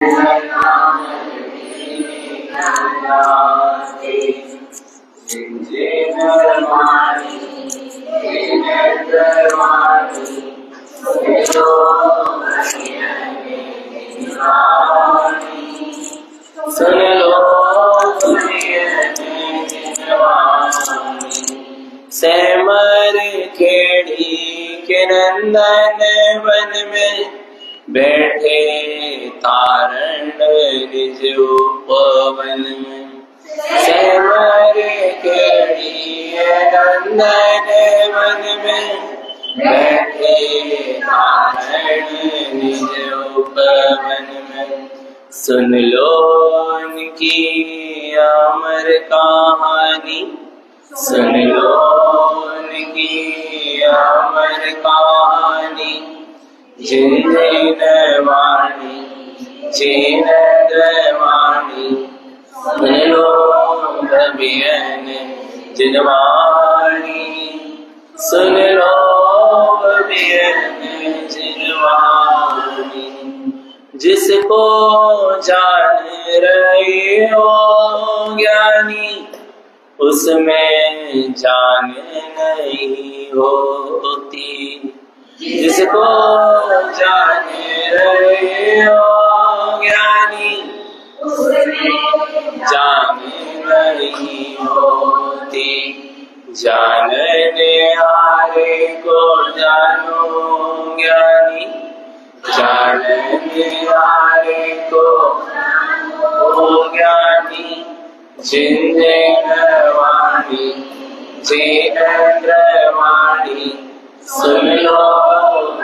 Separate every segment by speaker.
Speaker 1: सुन लो सेमर खेड़ी के नंदन वन में बैठे तारण निज उपवन में। सेमर खेड़ी नंदन वन में बैठे तारण निज उपवन में। सुन लो उनकी अमर कहानी, सुन लो उनकी अमर कहानी। जिनेंद्र वाणी जिनेंद्र वाणी, सुन लो अभियन जिनवाणी, सुन लो अभियन जिनवाणी। जिसको जान रहे हो ज्ञानी, उसमें जान नहीं होती। जिसको जान रहे हो ज्ञानी, उसमें जान नहीं होती। जानने हारे को जानो ज्ञानी, जानने हारे को जानो ज्ञानी। जिनेंद्र वाणी जिनेंद्र वाणी, सुन लो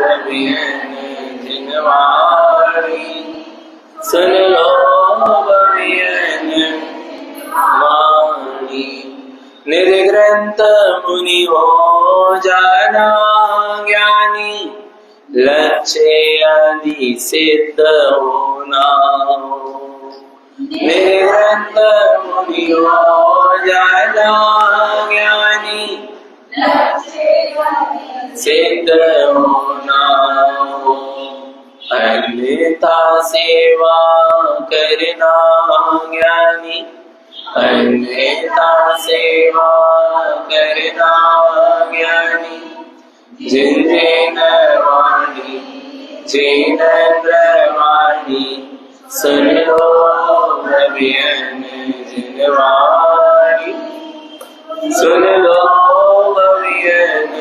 Speaker 1: अभियन जिनवाणी, सुन लो अभियन वाणी। निर्ग्रंथ मुनि हो जाना ज्ञानी, लक्ष्य आदि सिद्ध होना। निर्ग्रंथ मुनि हो जाना ज्ञानी, सिद्ध होना हो। अन्यथा सेवा करना ज्ञानी, अन्यथा सेवा करना ज्ञानी। जिनेंद्र वाणी जिनेंद्र वाणी, सुन लो अभियन जिनवाणी, सुन लो अभियन।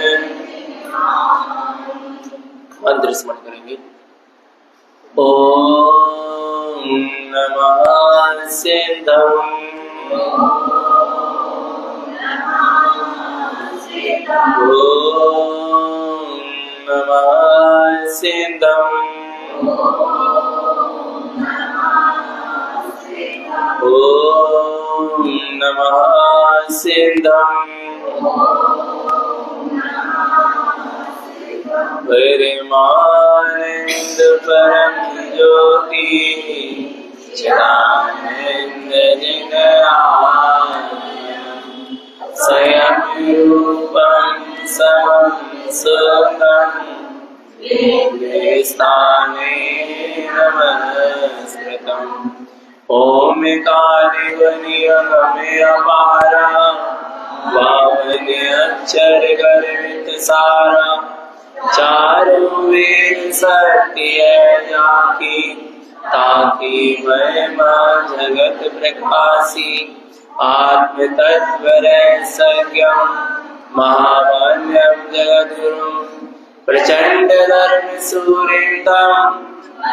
Speaker 1: मंत्र स्मरण करेंगे। ओम नमः सिद्धम, ओम नमः सिद्धम, ओम नमः सिद्धम। परमानंद परम ज्योति चिदानंद जिन स्वयं रूपं समं सुखं स्थाने नमस्कृतम्। ओंकारिवनि अगमे अपारा, वामने अक्षर गर्वित सारा। चारों वेद सत्य जाकी, ताकि महिमा जगत प्रकाशी। आत्म तत्व रहस्यम् महामान्यं जगद्गुरुं, प्रचंड धर्म सूर्यं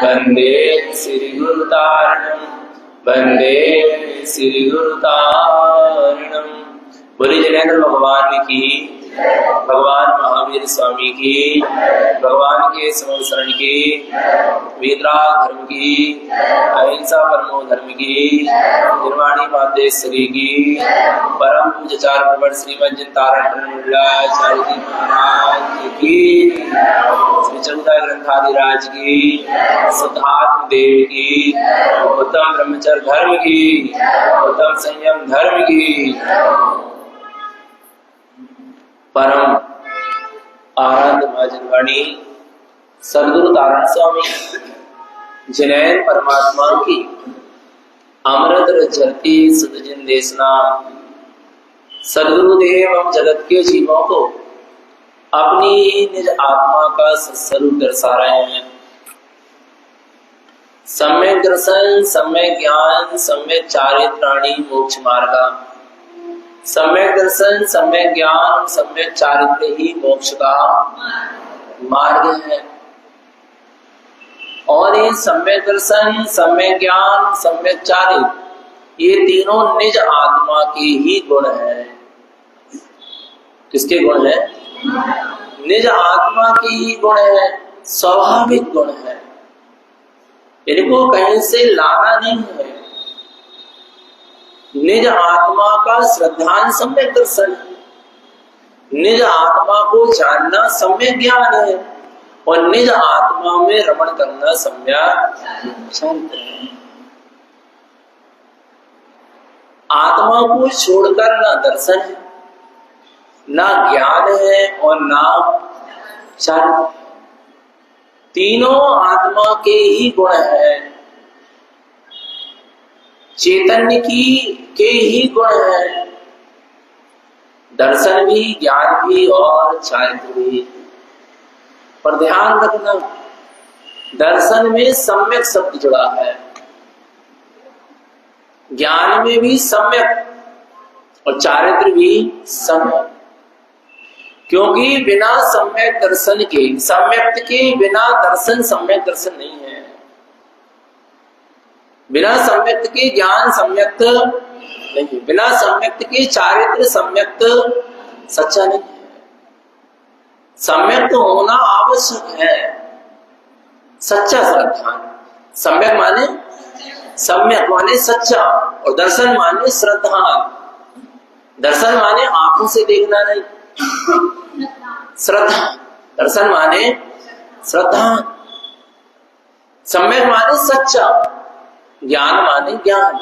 Speaker 1: वंदे श्री गुरुतारणं, वंदे श्री गुरुतारणं। बोले जिनेंद्र भगवान की, भगवान महावीर स्वामी की, भगवान के समवसरण की, वीतराग धर्म की, अहिंसा परमो धर्म की, निर्वाणी मातेश्वरी की, परम पूज्याचार्य प्रवर श्रीमद जिनतारण चार्य जी महाराज की, श्री चंद्र ग्रंथाधिराज की, सिद्धार्थ देव की, उत्तम ब्रह्मचर्य धर्म की, उत्तम संयम धर्म की। परम आनंद महाजनवाणी सदगुरु तारण स्वामी जिन्हें परमात्मा की अमृत रचरती सदजिन देशना सदगुरुदेव एवं जगत के जीवों को अपनी निज आत्मा का स्वरूप दर्शा रहे हैं। सम्यक दर्शन, सम्यक ज्ञान, सम्यक चारित्राणी मोक्ष मार्ग। सम्यक दर्शन, सम्यक ज्ञान, सम्यक चारित्र ही मोक्ष का मार्ग है। और ये सम्यक दर्शन, सम्यक ज्ञान, सम्यक चारित्र ये तीनों निज आत्मा के ही गुण हैं। किसके गुण है? निज आत्मा के ही गुण है, स्वाभाविक गुण है, इनको कहीं से लाना नहीं है। निज आत्मा का श्रद्धान सम्यक दर्शन है, निज आत्मा को जानना सम्यक ज्ञान है और निज आत्मा में रमण करना सम्यक चारित्र है। आत्मा को छोड़कर ना दर्शन है, ना ज्ञान है और ना चारित्र। तीनों आत्मा के ही गुण है, चैतन्य के ही गुण है, दर्शन भी, ज्ञान भी और चारित्र भी। पर ध्यान रखना, दर्शन में सम्यक शब्द जुड़ा है, ज्ञान में भी सम्यक और चारित्र भी सम्यक। क्योंकि बिना सम्यक दर्शन के, सम्यक के बिना दर्शन सम्यक दर्शन नहीं है। बिना सम्यक के ज्ञान सम्यक नहीं, बिना सम्यक के चारित्र सम्यक सच्चा नहीं है। सम्यक होना आवश्यक है, सच्चा श्रद्धा। सम्यक माने सच्चा और दर्शन माने श्रद्धा। दर्शन माने आंखों से देखना नहीं, श्रद्धा। दर्शन माने श्रद्धा, सम्यक माने सच्चा, ज्ञान माने ज्ञान।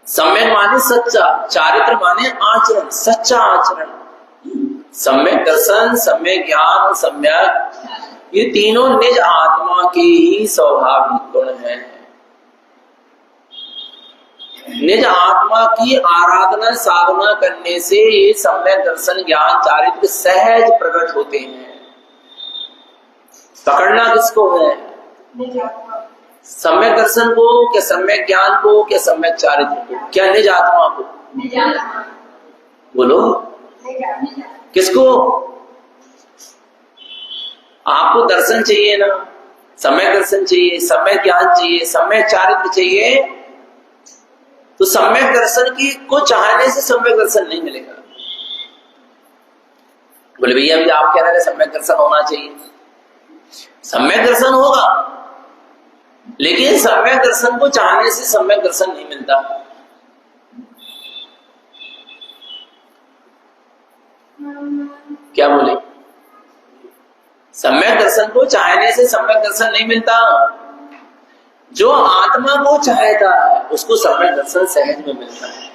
Speaker 1: सम्यक माने सच्चा, चारित्र माने आचरण, सच्चा आचरण। सम्यक दर्शन, सम्यक ज्ञान, सम्यक ये तीनों निज आत्मा के ही स्वाभाविक गुण हैं। निज आत्मा की आराधना साधना करने से ये सम्यक दर्शन ज्ञान चारित्र सहज प्रकट होते हैं। पकड़ना किसको है? सम्यक दर्शन को, क्या सम्यक ज्ञान को, क्या सम्यक चारित्र को, क्या निज आत्मा को? बोलो किसको? आपको दर्शन चाहिए ना, सम्यक दर्शन चाहिए, सम्यक ज्ञान चाहिए, सम्यक चारित्र चाहिए। तो सम्यक दर्शन की को चाहने से सम्यक दर्शन नहीं मिलेगा। बोले भैया अभी आप कह रहे हैं सम्यक दर्शन होना चाहिए, सम्यक दर्शन होगा, लेकिन सम्यक दर्शन को चाहने से सम्यक दर्शन नहीं मिलता। क्या बोले? सम्यक दर्शन को चाहने से सम्यक दर्शन नहीं मिलता। जो आत्मा को चाहता है उसको सम्यक दर्शन सहज में मिलता है।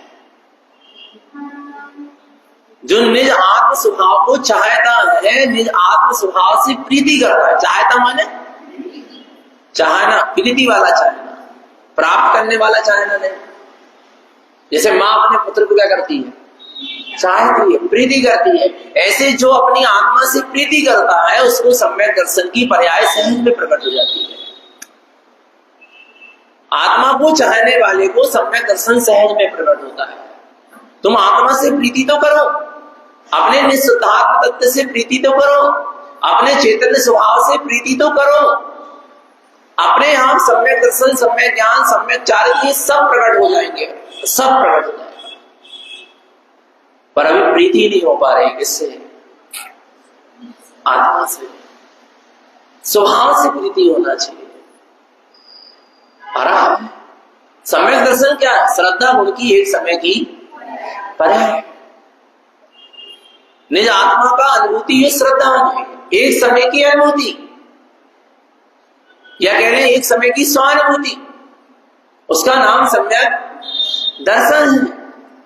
Speaker 1: जो निज आत्म स्वभाव को चाहता है, निज आत्म स्वभाव से प्रीति करता है। चाहता माने चाहना, प्रीति वाला चाहना, प्राप्त करने वाला चाहना नहीं। जैसे माँ अपने पुत्र को क्या करती है? चाहती है, प्रीति करती है। ऐसे जो अपनी आत्मा से प्रीति करता है उसको सम्यक दर्शन की पर्याय सहज में प्रकट हो जाती है। आत्मा को चाहने वाले को सम्यक दर्शन सहज में प्रकट होता है। तुम आत्मा से प्रीति तो करो, अपने निस्वार्थ तत्व से प्रीति तो करो, अपने चैतन्य स्वभाव से प्रीति तो करो। अपने आप सम्यक दर्शन, सम्यक ज्ञान, सम्यक चारित्र ये सब प्रकट हो जाएंगे, सब प्रकट हो जाएगा। पर अभी प्रीति नहीं हो पा रही। किससे? आत्मा से। स्वभाव से प्रीति होना चाहिए। सम्यक दर्शन क्या है? श्रद्धा गुण की एक समय की पर है। निज आत्मा का अनुभूति है श्रद्धा है, एक समय की अनुभूति, या कह रहे हैं एक समय की स्वानुभूति, उसका नाम सम्यक दर्शन है।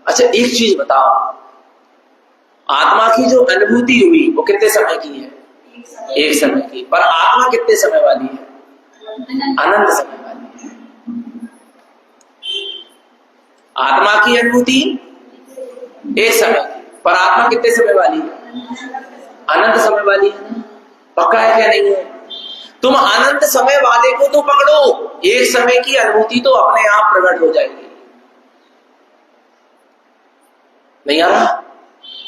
Speaker 1: अच्छा एक चीज बताओ, आत्मा की जो अनुभूति हुई वो कितने समय की है? एक समय की। पर आत्मा कितने समय वाली है? अनंत समय वाली है। आत्मा की अनुभूति एक समय की, पर आत्मा कितने समय वाली है? अनंत समय वाली है। पक्का है क्या नहीं है? तुम अनंत समय वाले को तो पकड़ो, एक समय की अनुभूति तो अपने आप प्रकट हो जाएगी। नहीं आ रहा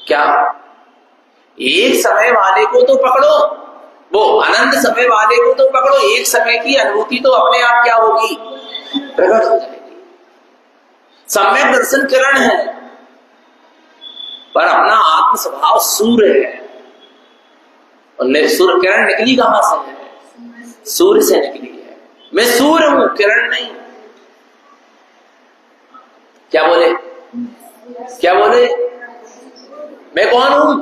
Speaker 1: क्या? एक समय वाले को तो पकड़ो, वो अनंत समय वाले को तो पकड़ो, एक समय की अनुभूति तो अपने आप क्या होगी? प्रकट हो जाएगी। सम्यक दर्शन किरण है, पर अपना आत्म स्वभाव सूर्य है। और सूर्य किरण निकली कहां से है? सूर्य से निकली है। मैं सूर्य हूं, किरण नहीं। क्या बोले? क्या बोले? मैं कौन हूं?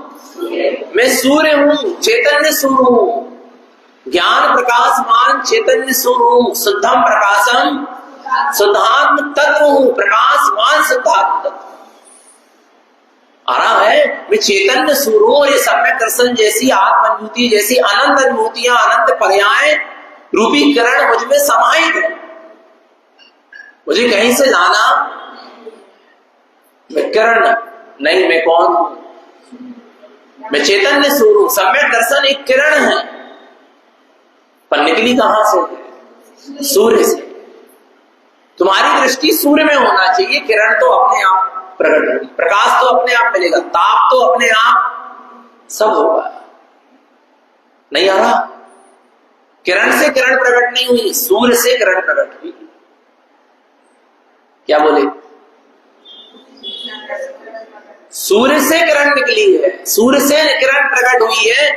Speaker 1: मैं सूर्य हूं, चैतन्य सूर्य हूं, ज्ञान प्रकाशमान चैतन्य सूर्य हूं, शुद्धम प्रकाशम शुद्धात्म तत्व हूं, प्रकाशमान शुद्धात्म तत्व। आ रहा है मैं चैतन्य सूर्य हूं। और ये सम्यक दर्शन जैसी आत्म अनुभूति, जैसी अनंत अनुभूतियां, अनंत पर्याय रूपी किरण मुझ में समाहित है। मुझे कहीं से लाना, मैं किरण नहीं, मैं कौन हूं? मैं चैतन्य सूर्य हूं। सम्यक दर्शन एक किरण है, पर निकली कहां से? सूर्य से। तुम्हारी दृष्टि सूर्य में होना चाहिए, किरण तो अपने आप प्रकट होगी, प्रकाश तो अपने आप मिलेगा, ताप तो अपने आप सब होगा। नहीं आ रहा? किरण से किरण प्रकट नहीं हुई, सूर्य से किरण प्रकट हुई। क्या बोले? सूर्य से किरण निकली है, सूर्य से किरण प्रकट हुई है,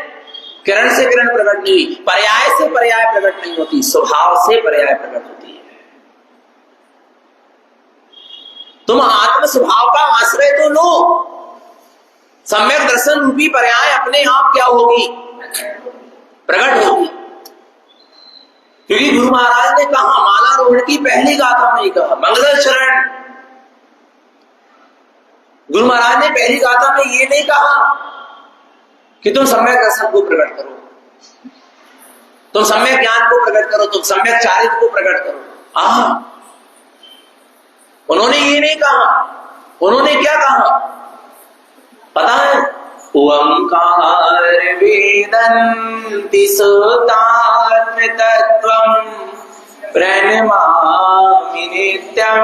Speaker 1: किरण से किरण प्रकट नहीं हुई। पर्याय से पर्याय प्रकट नहीं होती, स्वभाव से पर्याय प्रकट होती है। तुम आत्म स्वभाव का आश्रय तो लो, सम्यक दर्शन रूपी पर्याय अपने आप क्या होगी? प्रकट होगी। क्योंकि गुरु महाराज ने कहा, माला रोहण की पहली गाथा में ही कहा, मंगल चरण। गुरु महाराज ने पहली गाथा में ये नहीं कहा कि तुम सम्यक दर्शन को प्रकट करो, तुम सम्यक ज्ञान को प्रकट करो, तुम सम्यक चारित्र को प्रकट करो। उन्होंने ये नहीं कहा। उन्होंने क्या कहा पता है? ओंकार वेदन्ति सुतात्म तत्वं प्रणमामि नित्यं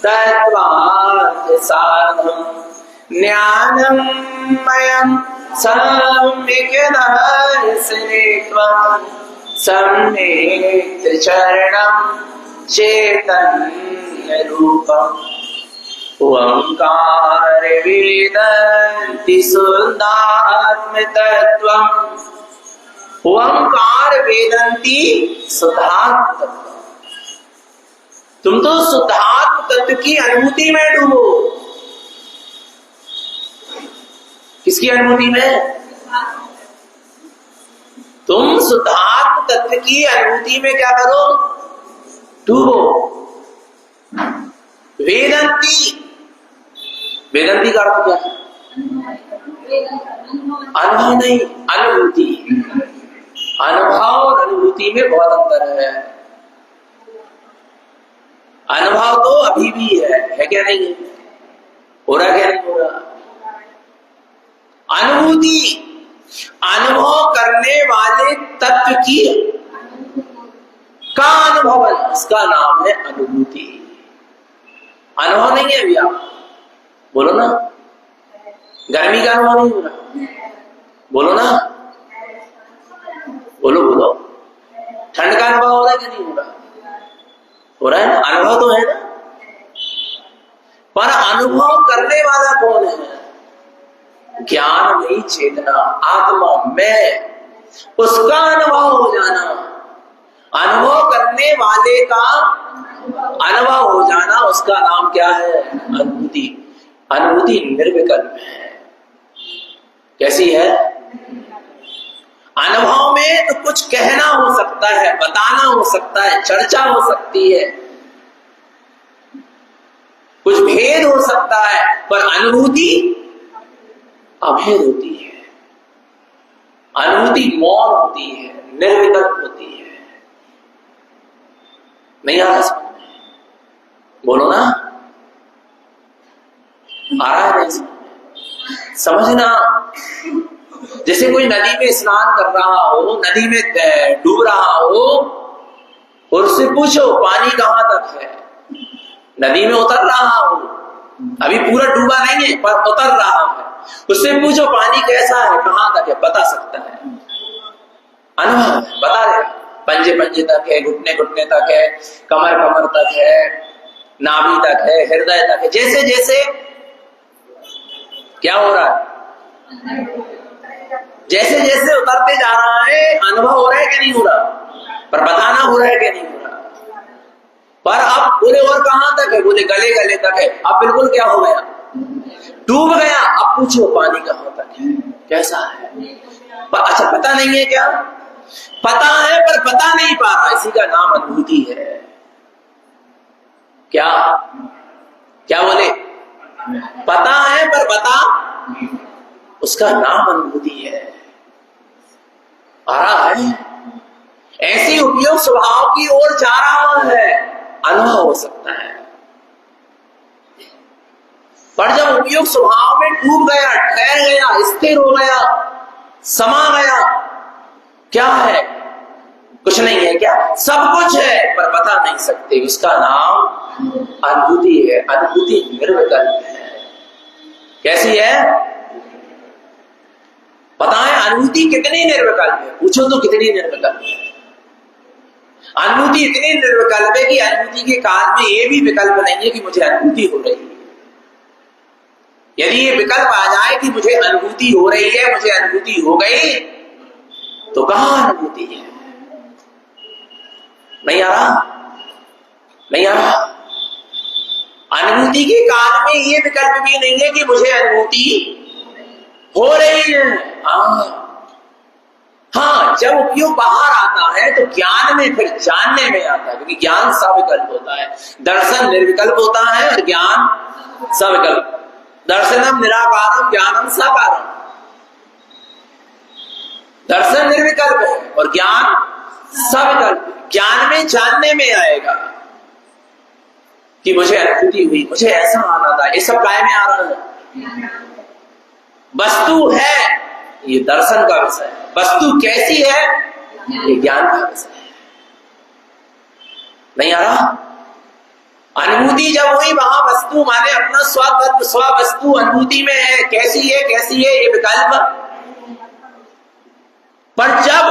Speaker 1: तत्वार्थ साधं ज्ञानं मयं सम्यक् दर्शयित्वा सम्यक् चरणं चैतन्य रूपम् ओंकार वेदन्ति शुद्धात्म तत्वम्। ओंकार वेदन्ति शुद्धात्म तत्व। तुम तो शुद्धात्म तत्व की अनुभूति में डूबो। किसकी अनुभूति में? तुम शुद्धात्म तत्व की अनुभूति में क्या करो? डूबो। वेदन्ति, वेदन्ति का अर्थ क्या है? अनुभव नहीं, अनुभूति। अनुभव और अनुभूति में बहुत अंतर है। अनुभव तो अभी भी है क्या नहीं? हो रहा क्या नहीं हो रहा? अनुभूति, अनुभव करने वाले तत्व की का अनुभव, इसका नाम है अनुभूति। अनुभव नहीं है अभी आप बोलो ना। गर्मी का अनुभव नहीं हो रहा? बोलो ना, बोलो बोलो। ठंड का अनुभव हो रहा है कि नहीं हो रहा? हो रहा है ना? अनुभव तो है ना। पर अनुभव करने वाला कौन है? ज्ञान नहीं, चेतना, आत्मा, मैं, उसका अनुभव हो जाना। अनुभव करने वाले का अनुभव हो जाना, उसका नाम क्या है? अनुभूति। अनुभूति निर्विकल्प है। कैसी है? अनुभव में तो कुछ कहना हो सकता है, बताना हो सकता है, चर्चा हो सकती है, कुछ भेद हो सकता है, पर अनुभूति अभेद होती है। अनुभूति मौन होती है, निर्विकल्प होती है। नहीं आ रहा समझ में? बोलो ना, आ रहा है नहीं समझना? जैसे कोई नदी में स्नान कर रहा हो, नदी में डूब रहा हो, और उससे पूछो पानी कहां तक है। नदी में उतर रहा हो, अभी पूरा डूबा नहीं है पर उतर रहा है, उससे पूछो पानी कैसा है, कहां तक है, बता सकता है। अनुभव बता दे, पंजे पंजे तक है, घुटने घुटने तक है, कमर कमर तक है, नाभि तक है, हृदय तक है। जैसे जैसे क्या हो रहा है, जैसे जैसे उतरते जा रहा है, अनुभव हो रहा है कि नहीं हो रहा, पर बताना हो रहा है कि नहीं हो रहा। पर अब बोले और कहां तक है, बोले गले गले तक है। अब बिल्कुल क्या हो गया, डूब गया। अब पूछो पानी कहां तक है, कैसा है। पर अच्छा पता नहीं है क्या, पता है पर बता नहीं पा रहा, इसी का नाम अनुभूति है। क्या क्या बोले, पता है पर बता, उसका नाम अनुभूति है। आ रहा है, ऐसी उपयोग स्वभाव की ओर जा रहा है, अनुभव हो सकता है। पर जब उपयोग स्वभाव में डूब गया, ठहर गया, स्थिर हो गया, समा गया, क्या है, कुछ नहीं है क्या, सब कुछ है पर बता नहीं सकते, उसका नाम अनुभूति है। अनुभूति निर्विकल्प है। कैसी है बताएं, अनुभूति कितनी निर्विकल्प है, पूछो तो कितनी निर्विकल्प है। अनुभूति इतनी निर्विकल्प है कि अनुभूति के काल में यह भी विकल्प नहीं है कि मुझे अनुभूति हो रही है। यदि ये विकल्प आ जाए कि मुझे अनुभूति हो रही है, मुझे अनुभूति हो गई, तो कहां अनुभूति है। नहीं आ रहा, नहीं आ रहा। अनुभूति के काल में ये विकल्प भी नहीं है कि मुझे अनुभूति हो रही है। हाँ, जब उपयोग बाहर आता है तो ज्ञान में, फिर जानने में आता है, क्योंकि ज्ञान सविकल्प होता है। दर्शन निर्विकल्प होता है और ज्ञान सविकल्प। दर्शनम निराकारम, ज्ञानम साकारम। दर्शन निर्विकल्प है और ज्ञान सविकल्प। ज्ञान में जानने में आएगा कि मुझे अनुभूति हुई, मुझे ऐसा आना था। ये सब काय में आ रहा है, वस्तु है, ये दर्शन का विषय है। वस्तु कैसी है, ये ज्ञान का विषय है। नहीं आ रहा। अनुभूति जब हुई, वहां वस्तु माने अपना स्वतत्व, स्ववस्तु अनुभूति में है। कैसी है, कैसी है, ये विकल्प। पर जब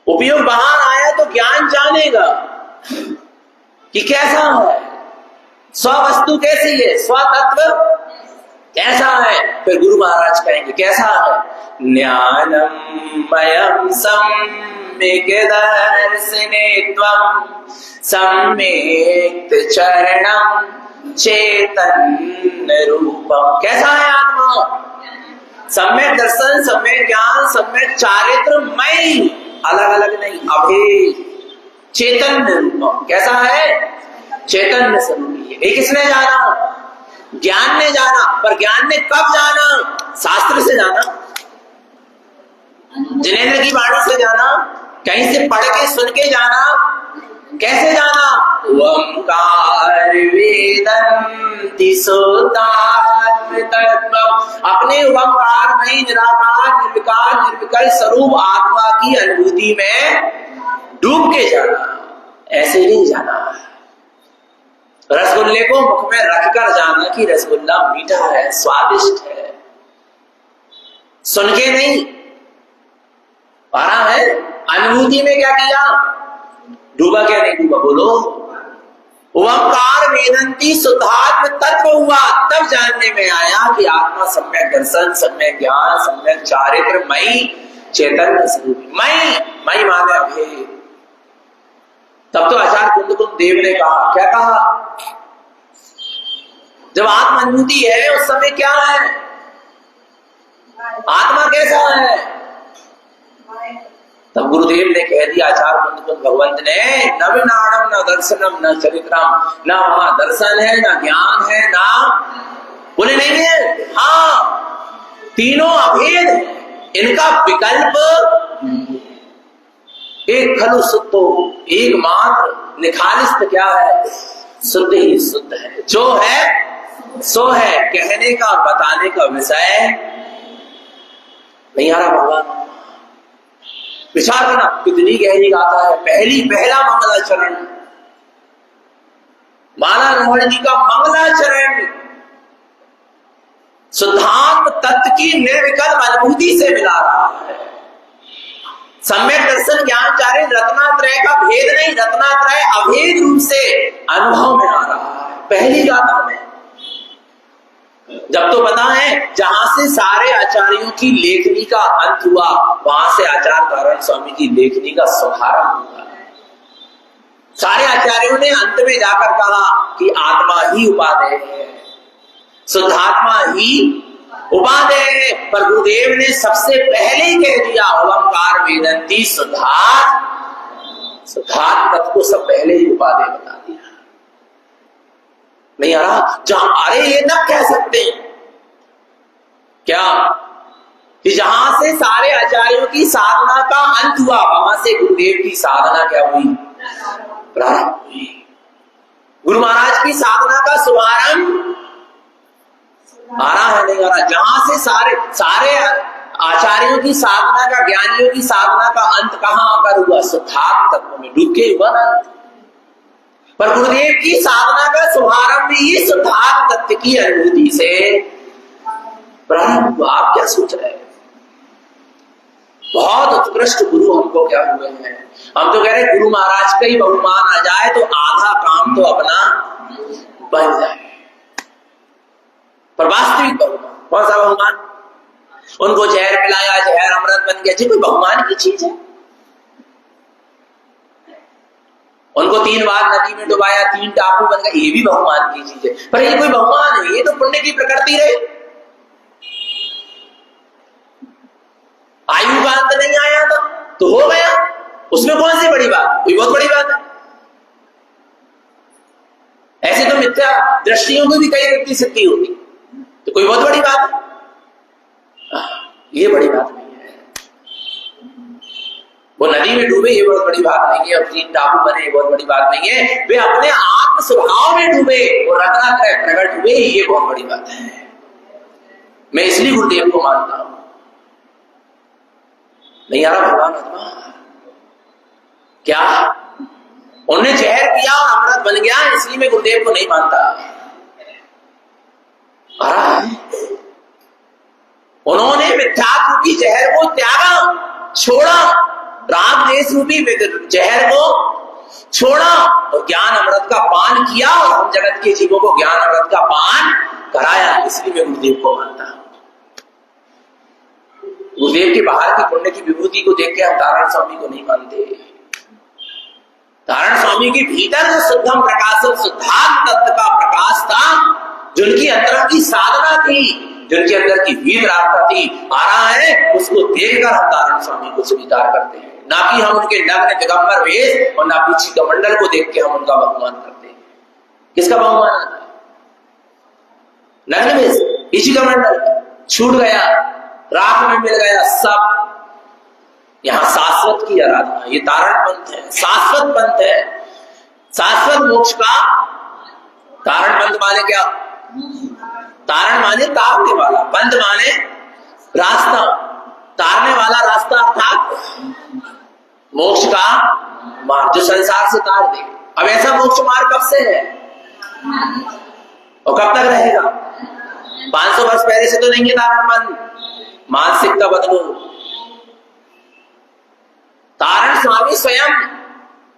Speaker 1: उपयोग बाहर आया तो ज्ञान जानेगा कि कैसा है, स्ववस्तु कैसी है, स्वतत्व कैसा है। फिर गुरु महाराज कहेंगे कैसा है, ज्ञानमयं सम्यक् दर्शने त्वं सम्यक् चरणं चैतन्य रूपम। कैसा है आत्मा, सम्यक दर्शन, सम्यक ज्ञान, सम्यक चारित्र मई, अलग अलग नहीं, अभेद चैतन्य रूपम। कैसा है, चैतन्य स्वरूप है। ये किसने जाना, ज्ञान ने जाना। पर ज्ञान ने कब जाना, शास्त्र से जाना, जिनेंद्र की वाणी से जाना, कहीं से पढ़ के सुन के जाना। कैसे जाना, ओंकार वेदन्ति सोतात्म तत्व। अपने ओंकार में निराकार निर्विकार निर्विकल्प स्वरूप आत्मा की अनुभूति में डूब के जाना, ऐसे नहीं जाना। रसगुल्ले को मुख में रखकर जाना कि रसगुल्ला मीठा है, स्वादिष्ट है, सुन के नहीं। पारा है अनुभूति में क्या किया, डूबा क्या नहीं डूबा, बोलो। ओंकार वेदन्ति शुद्धात्म तत्व हुआ, तब जानने में आया कि आत्मा सम्यक दर्शन, सम्यक ज्ञान, सम्यक चारित्र मई चैतन्य स्वरूप। मई माने अभेद। तब तो आचार्य कुंदकुंद देव ने कहा, क्या कहा, जब आत्म अनुभूति है उस समय क्या है, आत्मा कैसा है। तब गुरुदेव ने कह दिया, आचार्य कुंदकुंद भगवंत ने, न विनाणम न दर्शनम न चरित्रम, न वहां दर्शन है, न ज्ञान है, ना बोले नहीं है। हाँ, तीनों अभेद है, इनका विकल्प एक खलु शुद्धो, एकमात्र निखालिस्त क्या है? शुद्ध ही शुद्ध है। जो है सो है, कहने का बताने का विषय नहीं आ रहा। भगवान विचार करना कितनी गहरी गाथा है। पहला मंगलाचरण, माला रमण जी का मंगलाचरण शुद्धात्म तत्व की निर्विकल्प अनुभूति से मिला रहा है। सम्यक दर्शन ज्ञानचार्य रत्नात्रय का भेद नहीं, रत्नात्रय अभेद रूप से अनुभव में आ रहा है पहली गाथा में। जब तो पता है जहां से सारे आचार्यों की लेखनी का अंत हुआ, वहां से आचार्य तारण स्वामी की लेखनी का शुभारंभ हुआ। सारे आचार्यों ने अंत में जाकर कहा कि आत्मा ही उपादेय है, शुद्धात्मा ही उपादेय है। पर गुरुदेव ने सबसे पहले कह दिया ओंकार वेदंती शुद्धात्म तत्व को सब पहले ही उपादेय बता दिया। नहीं आ रहा जहां, अरे ये न कह सकते क्या कि जहां से सारे आचार्यों की साधना का अंत हुआ, वहां से गुरुदेव की साधना क्या हुई? प्रारंभ हुई। गुरु महाराज की साधना का शुभारंभ आ रहा है नहीं आ रहा? जहां से सारे आचार्यों की साधना का, ज्ञानियों की साधना का अंत कहां आकर हुआ? शुद्धात्म तत्व में डूब के हुआ ना। पर गुरुदेव की साधना का शुभारंभ भी शुद्धात्म तत्व की अनुभूति से प्रारंभ हुआ। आप क्या सोच रहे हैं? बहुत उत्कृष्ट गुरु हमको क्या हुए हैं। हम तो कह रहे गुरु महाराज का ही बहुमान आ जाए तो आधा काम तो अपना बन जाए। पर वास्तविक बहुमान कौन सा बहुमान? उनको जहर पिलाया, जहर अमृत बन गया, जी कोई बहुमान की चीज है? उनको 3 बार नदी में डुबाया, 3 टापू बन गए, ये भी बहुमान की चीज है। पर ये कोई बहुमान है? ये तो पुण्य की प्रकृति रही। आयु का अंत नहीं आया था तो हो गया, उसमें कौन सी बड़ी बात? कोई बहुत बड़ी बात है? ऐसे तो मिथ्या दृष्टियों में भी कई व्यक्ति सिद्धि होती, तो कोई बहुत बड़ी बात है? ये बड़ी बात नहीं है। वो नदी में डूबे ये बहुत बड़ी बात नहीं है, और 3 टापू बने ये बहुत बड़ी बात नहीं है। वे अपने आत्म स्वभाव में डूबे और रत्नात्रय प्रकट हुए, ये बहुत बड़ी बात है। मैं इसलिए गुरुदेव को मानता हूं। नहीं आ रहा भगवान आत्मा क्या? उन्होंने जहर पिया और अमृत बन गया, इसलिए मैं गुरुदेव को नहीं मानता। आ रहा है उन्होंने मिथ्यात्व रूपी जहर को त्यागा, छोड़ा, राग देश रूपी जहर को छोड़ा और ज्ञान अमृत का पान किया, और हम जगत के जीवों को ज्ञान अमृत का पान कराया। इसलिए मैं गुरुदेव को मानता हूं। गुरुदेव के बाहर की पुण्य की विभूति को देख के हम तारण स्वामी को नहीं मानते। तारण स्वामी के भीतर जो शुद्धम प्रकाशम शुद्धात्म तत्व का प्रकाश था, जिनकी अंदर की साधना थी, जिनके अंदर की वीतरागता थी, आ रहा है, उसको देखकर हम तारण स्वामी को स्वीकार करते हैं। ना कि हम उनके नग्न दिगंबर वेश और ना पीछी कमंडल को देख के हम उनका बहुमान करते हैं। किसका बहुमान आता है? नग्न वेश, पीछी कमंडल छूट गया, राख में मिल गया सब। यहां शाश्वत की आराधना, ये तारण पंथ है, शाश्वत पंथ है, शाश्वत मोक्ष का तारण पंथ। माने क्या? तारण माने तारने वाला, पंथ माने रास्ता, तारने वाला रास्ता अर्थात मोक्ष का मार्ग, जो संसार से तार दे। अब ऐसा मोक्ष मार्ग कब से है और कब तक रहेगा? 500 वर्ष पहले से तो नहीं है तारण पंथ। मानसिकता बदलो। तारण स्वामी स्वयं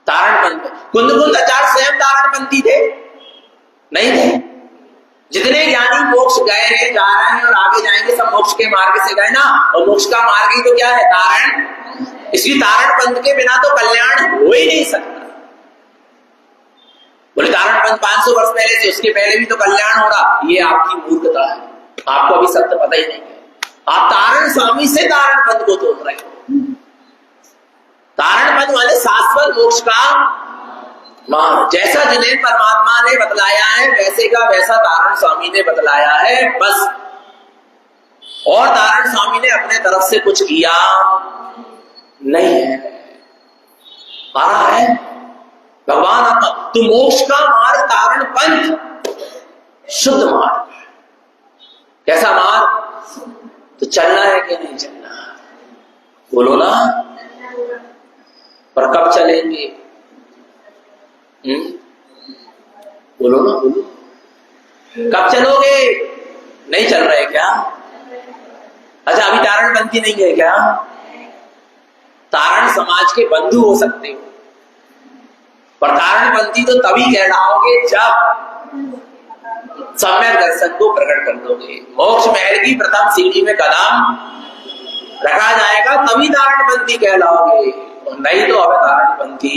Speaker 1: तारण पंथ, कुंद आचार्य स्वयं तारण पंथी थे? नहीं थे। जितने ज्ञानी मोक्ष गए हैं, जा रहे हैं और आगे जाएंगे, सब मोक्ष के मार्ग से गए ना, और मोक्ष का मार्ग ही तो क्या है? तारण। इसलिए तारण पंथ के बिना तो कल्याण हो ही नहीं सकता। बोले तारण पंथ 500 वर्ष पहले से, उसके पहले भी तो कल्याण हो रहा, ये आपकी मूर्खता है। आपको अभी सत्य पता ही नहीं है। आप तारण स्वामी से तारण पंथ को तोड़ रहे हो। तारण पंथ वाले शाश्वत मोक्ष का मार्ग, जैसा जिन्हें परमात्मा ने बतलाया है वैसे का वैसा तारण स्वामी ने बतलाया है। बस और नारायण स्वामी ने अपने तरफ से कुछ किया नहीं है। आ रहा है भगवान आत्मा। तो मोक्ष का मार्ग तारण पंथ शुद्ध मार्ग। कैसा मार्ग? तो चलना है कि नहीं चलना? बोलो ना। पर कब चलेंगे? बोलो ना, बोलो। कब चलोगे? नहीं चल रहे क्या? अच्छा, अभी तारण पंथी नहीं है क्या? तारण समाज के बंधु हो सकते हो, पर तारण पंथी तो तभी कहलाओगे जब सम्यक दर्शन को प्रकट कर दोगे। मोक्ष महल की प्रथम सीढ़ी में कदम रखा जाएगा तभी तारण पंथी कहलाओगे, और नहीं तो अब तारण पंथी।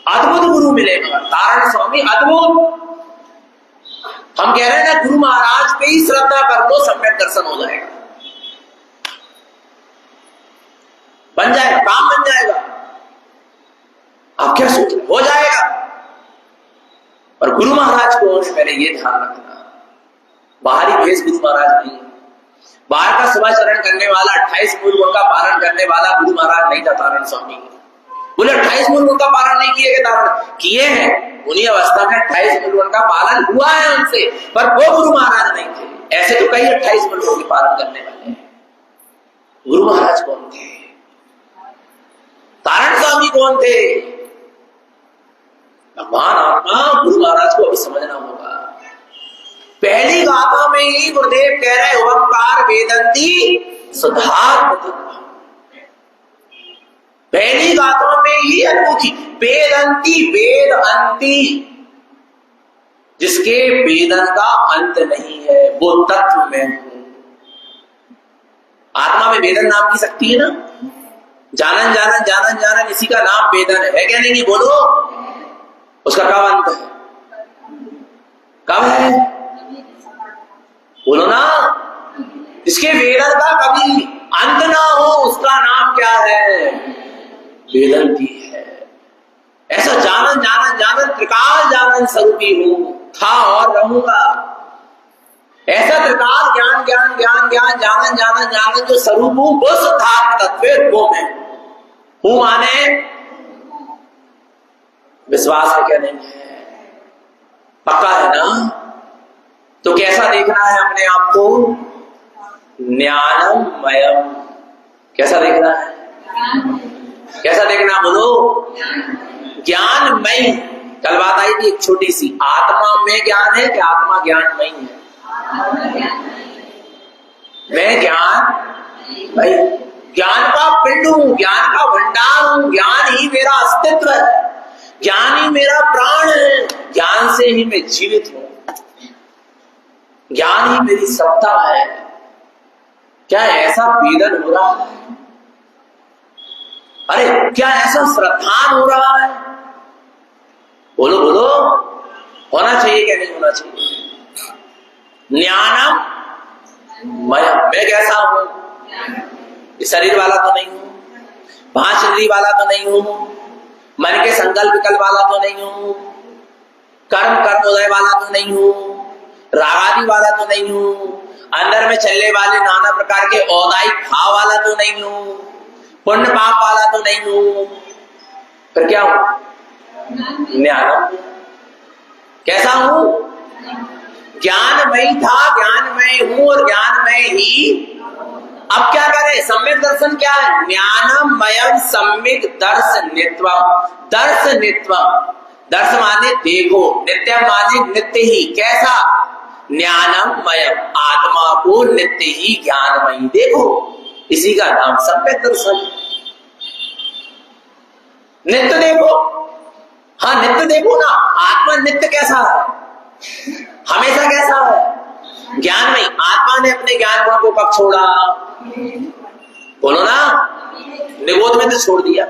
Speaker 1: अद्भुत गुरु मिलेगा तारण स्वामी, अद्भुत। हम कह रहे हैं ना, गुरु महाराज पे ही श्रद्धा कर लो, सम्यक दर्शन हो जाएगा, बन जाएगा, काम बन जाएगा। आप क्या सोच रहे? हो जाएगा। पर गुरु महाराज को पहले ये ध्यान रखना, बाहरी भेष गुरु महाराज नहीं है। बाहर का शुभाचरण करने वाला, 28 मूल गुण का पालन करने वाला गुरु महाराज नहीं था तारण स्वामी। बोले 28 मूल गुण का पालन नहीं किए गए, तारण किए हैं। उन्हीं अवस्था में 28 मूल गुण का पालन हुआ है उनसे, पर वो गुरु महाराज नहीं थे। ऐसे तो कई 28 मूल गुण के पालन करने वाले हैं। गुरु महाराज कौन थे? तारण स्वामी कौन थे? भगवान आत्मा गुरु महाराज को अभी समझना होगा। पहली गाथा में ही गुरुदेव कह रहे ओंकार वेदंती सुधार। पहली गाथा में ही अनुभूति वेदंती, वेद अंती, जिसके वेदन का अंत नहीं है, वो तत्व में हूं। आत्मा में वेदन नाम की शक्ति है ना, जानन जानन जानन जानन, इसी का नाम वेदन है क्या नहीं? बोलो। उसका कब अंत है? कब है? बोलो ना। इसके वेदन का कभी अंत ना हो, उसका नाम क्या है? वेदंती है। ऐसा जानन जानन जानन त्रिकाल जानन स्वरूपी हूं, था और रहूंगा। ऐसा त्रिकाल ज्ञान ज्ञान ज्ञान ज्ञान जानन जानन जानन जो स्वरूप हूं, वो शुद्धात्म तत्व वो मैं हूं। माने विश्वास है क्या? नहीं है? पक्का है ना? तो कैसा देखना है अपने आप को? ज्ञानमयम। कैसा देखना है? कैसा देखना? बोलो। ज्ञानमय। कल बात आई थी एक छोटी सी, आत्मा में ज्ञान है कि आत्मा ज्ञानमय है? मैं ज्ञान भाई, ज्ञान का पिंड हूं, ज्ञान का भंडार हूं। ज्ञान ही मेरा अस्तित्व है, ज्ञान ही मेरा प्राण है, ज्ञान से ही मैं जीवित हूं, ज्ञान ही मेरी सत्ता है। क्या ऐसा वेदन हो रहा है? अरे क्या ऐसा श्रद्धान हो रहा है? बोलो बोलो। होना चाहिए क्या नहीं होना चाहिए? ज्ञानम मैं कैसा हूं? शरीर वाला तो नहीं हूं, पांच इंद्रिय वाला तो नहीं हूं, मन के संकल्प विकल्प वाला तो नहीं हूं, कर्म उदय वाला तो नहीं हूं, रागादि वाला तो नहीं हूं, अंदर में चलने वाले नाना प्रकार के औदायिक भाव वाला तो नहीं हूं, पुण्य पाप वाला तो नहीं हूं। फिर क्या हूं? ज्ञान। कैसा हूं? ज्ञानमय था, ज्ञानमय हूं और ज्ञानमय ही। अब क्या करें? सम्यक दर्शन क्या है? ज्ञानमयम सम्यक दर्शनित्वम। दर्शनित्वम, दर्श माने देखो, नित्य माने नित्य ही। कैसा? ज्ञानमयम, आत्मा को नित्य ही ज्ञानमयी देखो, इसी का नाम सम्यक दर्शन। नित्य देखो, हाँ नित्य देखो ना। आत्मा नित्य कैसा है? हमेशा कैसा है? ज्ञानमयी। आत्मा ने अपने ज्ञान गुण को कब छोड़ा? बोलो ना। निबोध में तो छोड़ दिया।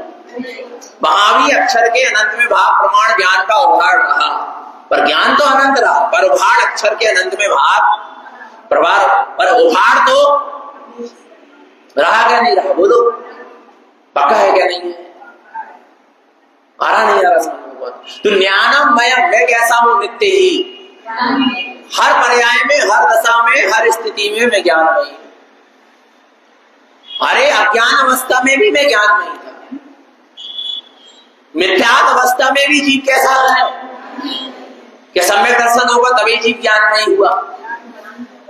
Speaker 1: वहां भी अक्षर के अनंत में भाव प्रमाण ज्ञान का उभार रहा, पर ज्ञान तो अनंत रहा, पर उभार अक्षर के अनंत में भाव प्रभार, पर उभार तो रहा क्या नहीं रहा? बोलो। पक्का है क्या नहीं है? आ रहा नहीं आ रहा? तो ज्ञानमय मैं कैसा हूं? नित्य ही। हर पर्याय में, हर दशा में, हर स्थिति में मैं ज्ञानमयी हूं। अरे अज्ञान अवस्था में भी मैं ज्ञानमयी था, मिथ्यात्व अवस्था में भी जीव कैसा है? क्या सम्यक दर्शन होगा तभी जीव ज्ञानमयी हुआ?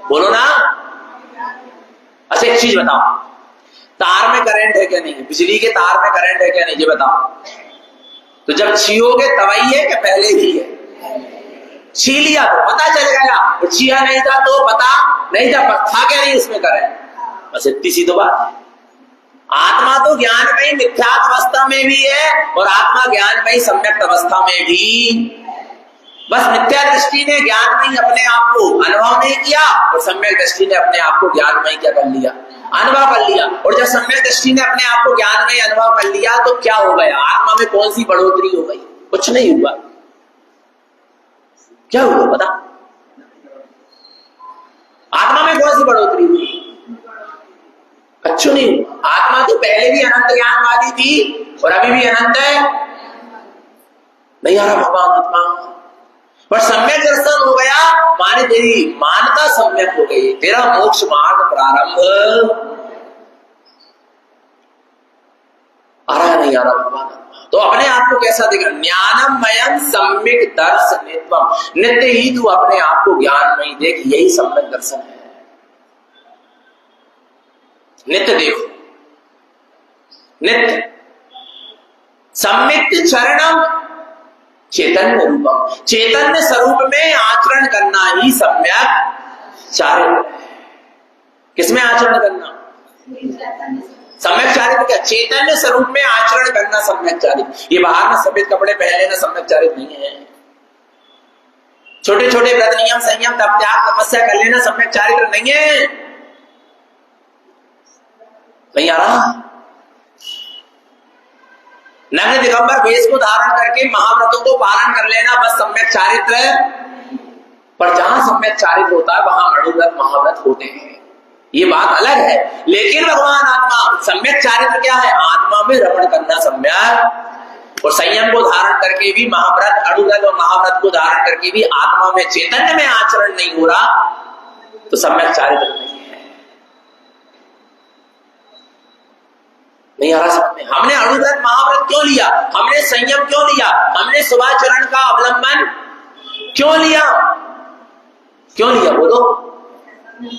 Speaker 1: बोलो ना। अच्छा एक चीज बताओ, तार में करंट है क्या नहीं है? बिजली के तार में करंट है क्या नहीं, ये बताओ। तो जब छीओगे तभी है कि पहले ही है? छी लिया तो पता चल गया, तो छिया नहीं था तो पता नहीं था, था क्या नहीं उसमें करंट? बस इतनी सी तो बात है। आत्मा तो ज्ञानमयी मिथ्यात्व अवस्था में भी है और आत्मा ज्ञानमयी सम्यक अवस्था में भी। बस मिथ्या दृष्टि ने ज्ञानमयी अपने आप को अनुभव नहीं किया और सम्यक दृष्टि ने अपने आप को ज्ञानमयी क्या कर लिया? अनुभव कर लिया। और जब सम्यक दृष्टि ने अपने आप को ज्ञानमयी अनुभव कर लिया तो क्या हो गया? आत्मा में कौन सी बढ़ोतरी हो गई? कुछ नहीं हुआ। क्या हुआ बता? आत्मा में कौन सी बढ़ोतरी हुई? अच्छू नहीं। आत्मा तो पहले भी अनंत ज्ञान वाली थी और अभी भी अनंत है। नहीं आ रहा भगवान आत्मा पर सम्यक दर्शन हो गया, माने तेरी मानता सम्यक हो गई, तेरा मोक्ष मार्ग प्रारंभ। आ रहा नहीं आ रहा भगवान? तो अपने आप को कैसा देखा? ज्ञानमयम सम्यक दर्शनित्वम, नित्य ही तू अपने आप को ज्ञानमयी देख, यही सम्यक दर्शन है। नित्य देखो, नित्य सम्यक चरणम चैतन्य रूपम, चैतन्य स्वरूप में आचरण करना ही सम्यक चारित्र है। किसमें आचरण करना? सम्यक चारित्र क्या? चैतन्य स्वरूप में आचरण करना सम्यक चारित्र। ये बाहर में सफेद कपड़े पहन लेना सम्यक चारित्र नहीं है। छोटे छोटे व्रत नियम संयम तप त्याग तपस्या कर लेना सम्यक चारित्र नहीं है। नहीं आ रहा? नग्न दिगंबर वेश को धारण करके महाव्रतों को पालन कर लेना बस सम्यक चारित्र है। पर जहां सम्यक चारित्र होता है वहां अणुव्रत महाव्रत होते हैं, ये बात अलग है। लेकिन भगवान आत्मा सम्यक चारित्र क्या है? आत्मा में रमण करना सम्यक, और संयम को धारण करके भी महाव्रत, अणुव्रत और महाव्रत को धारण करके भी आत्मा में चैतन्य में आचरण नहीं हो रहा तो सम्यक चारित्र नहीं है। नहीं आ रहा समझ में? हमने अणुव्रत महाव्रत क्यों लिया? हमने संयम क्यों लिया? हमने शुभाचरण का अवलंबन क्यों लिया? क्यों लिया बोलो?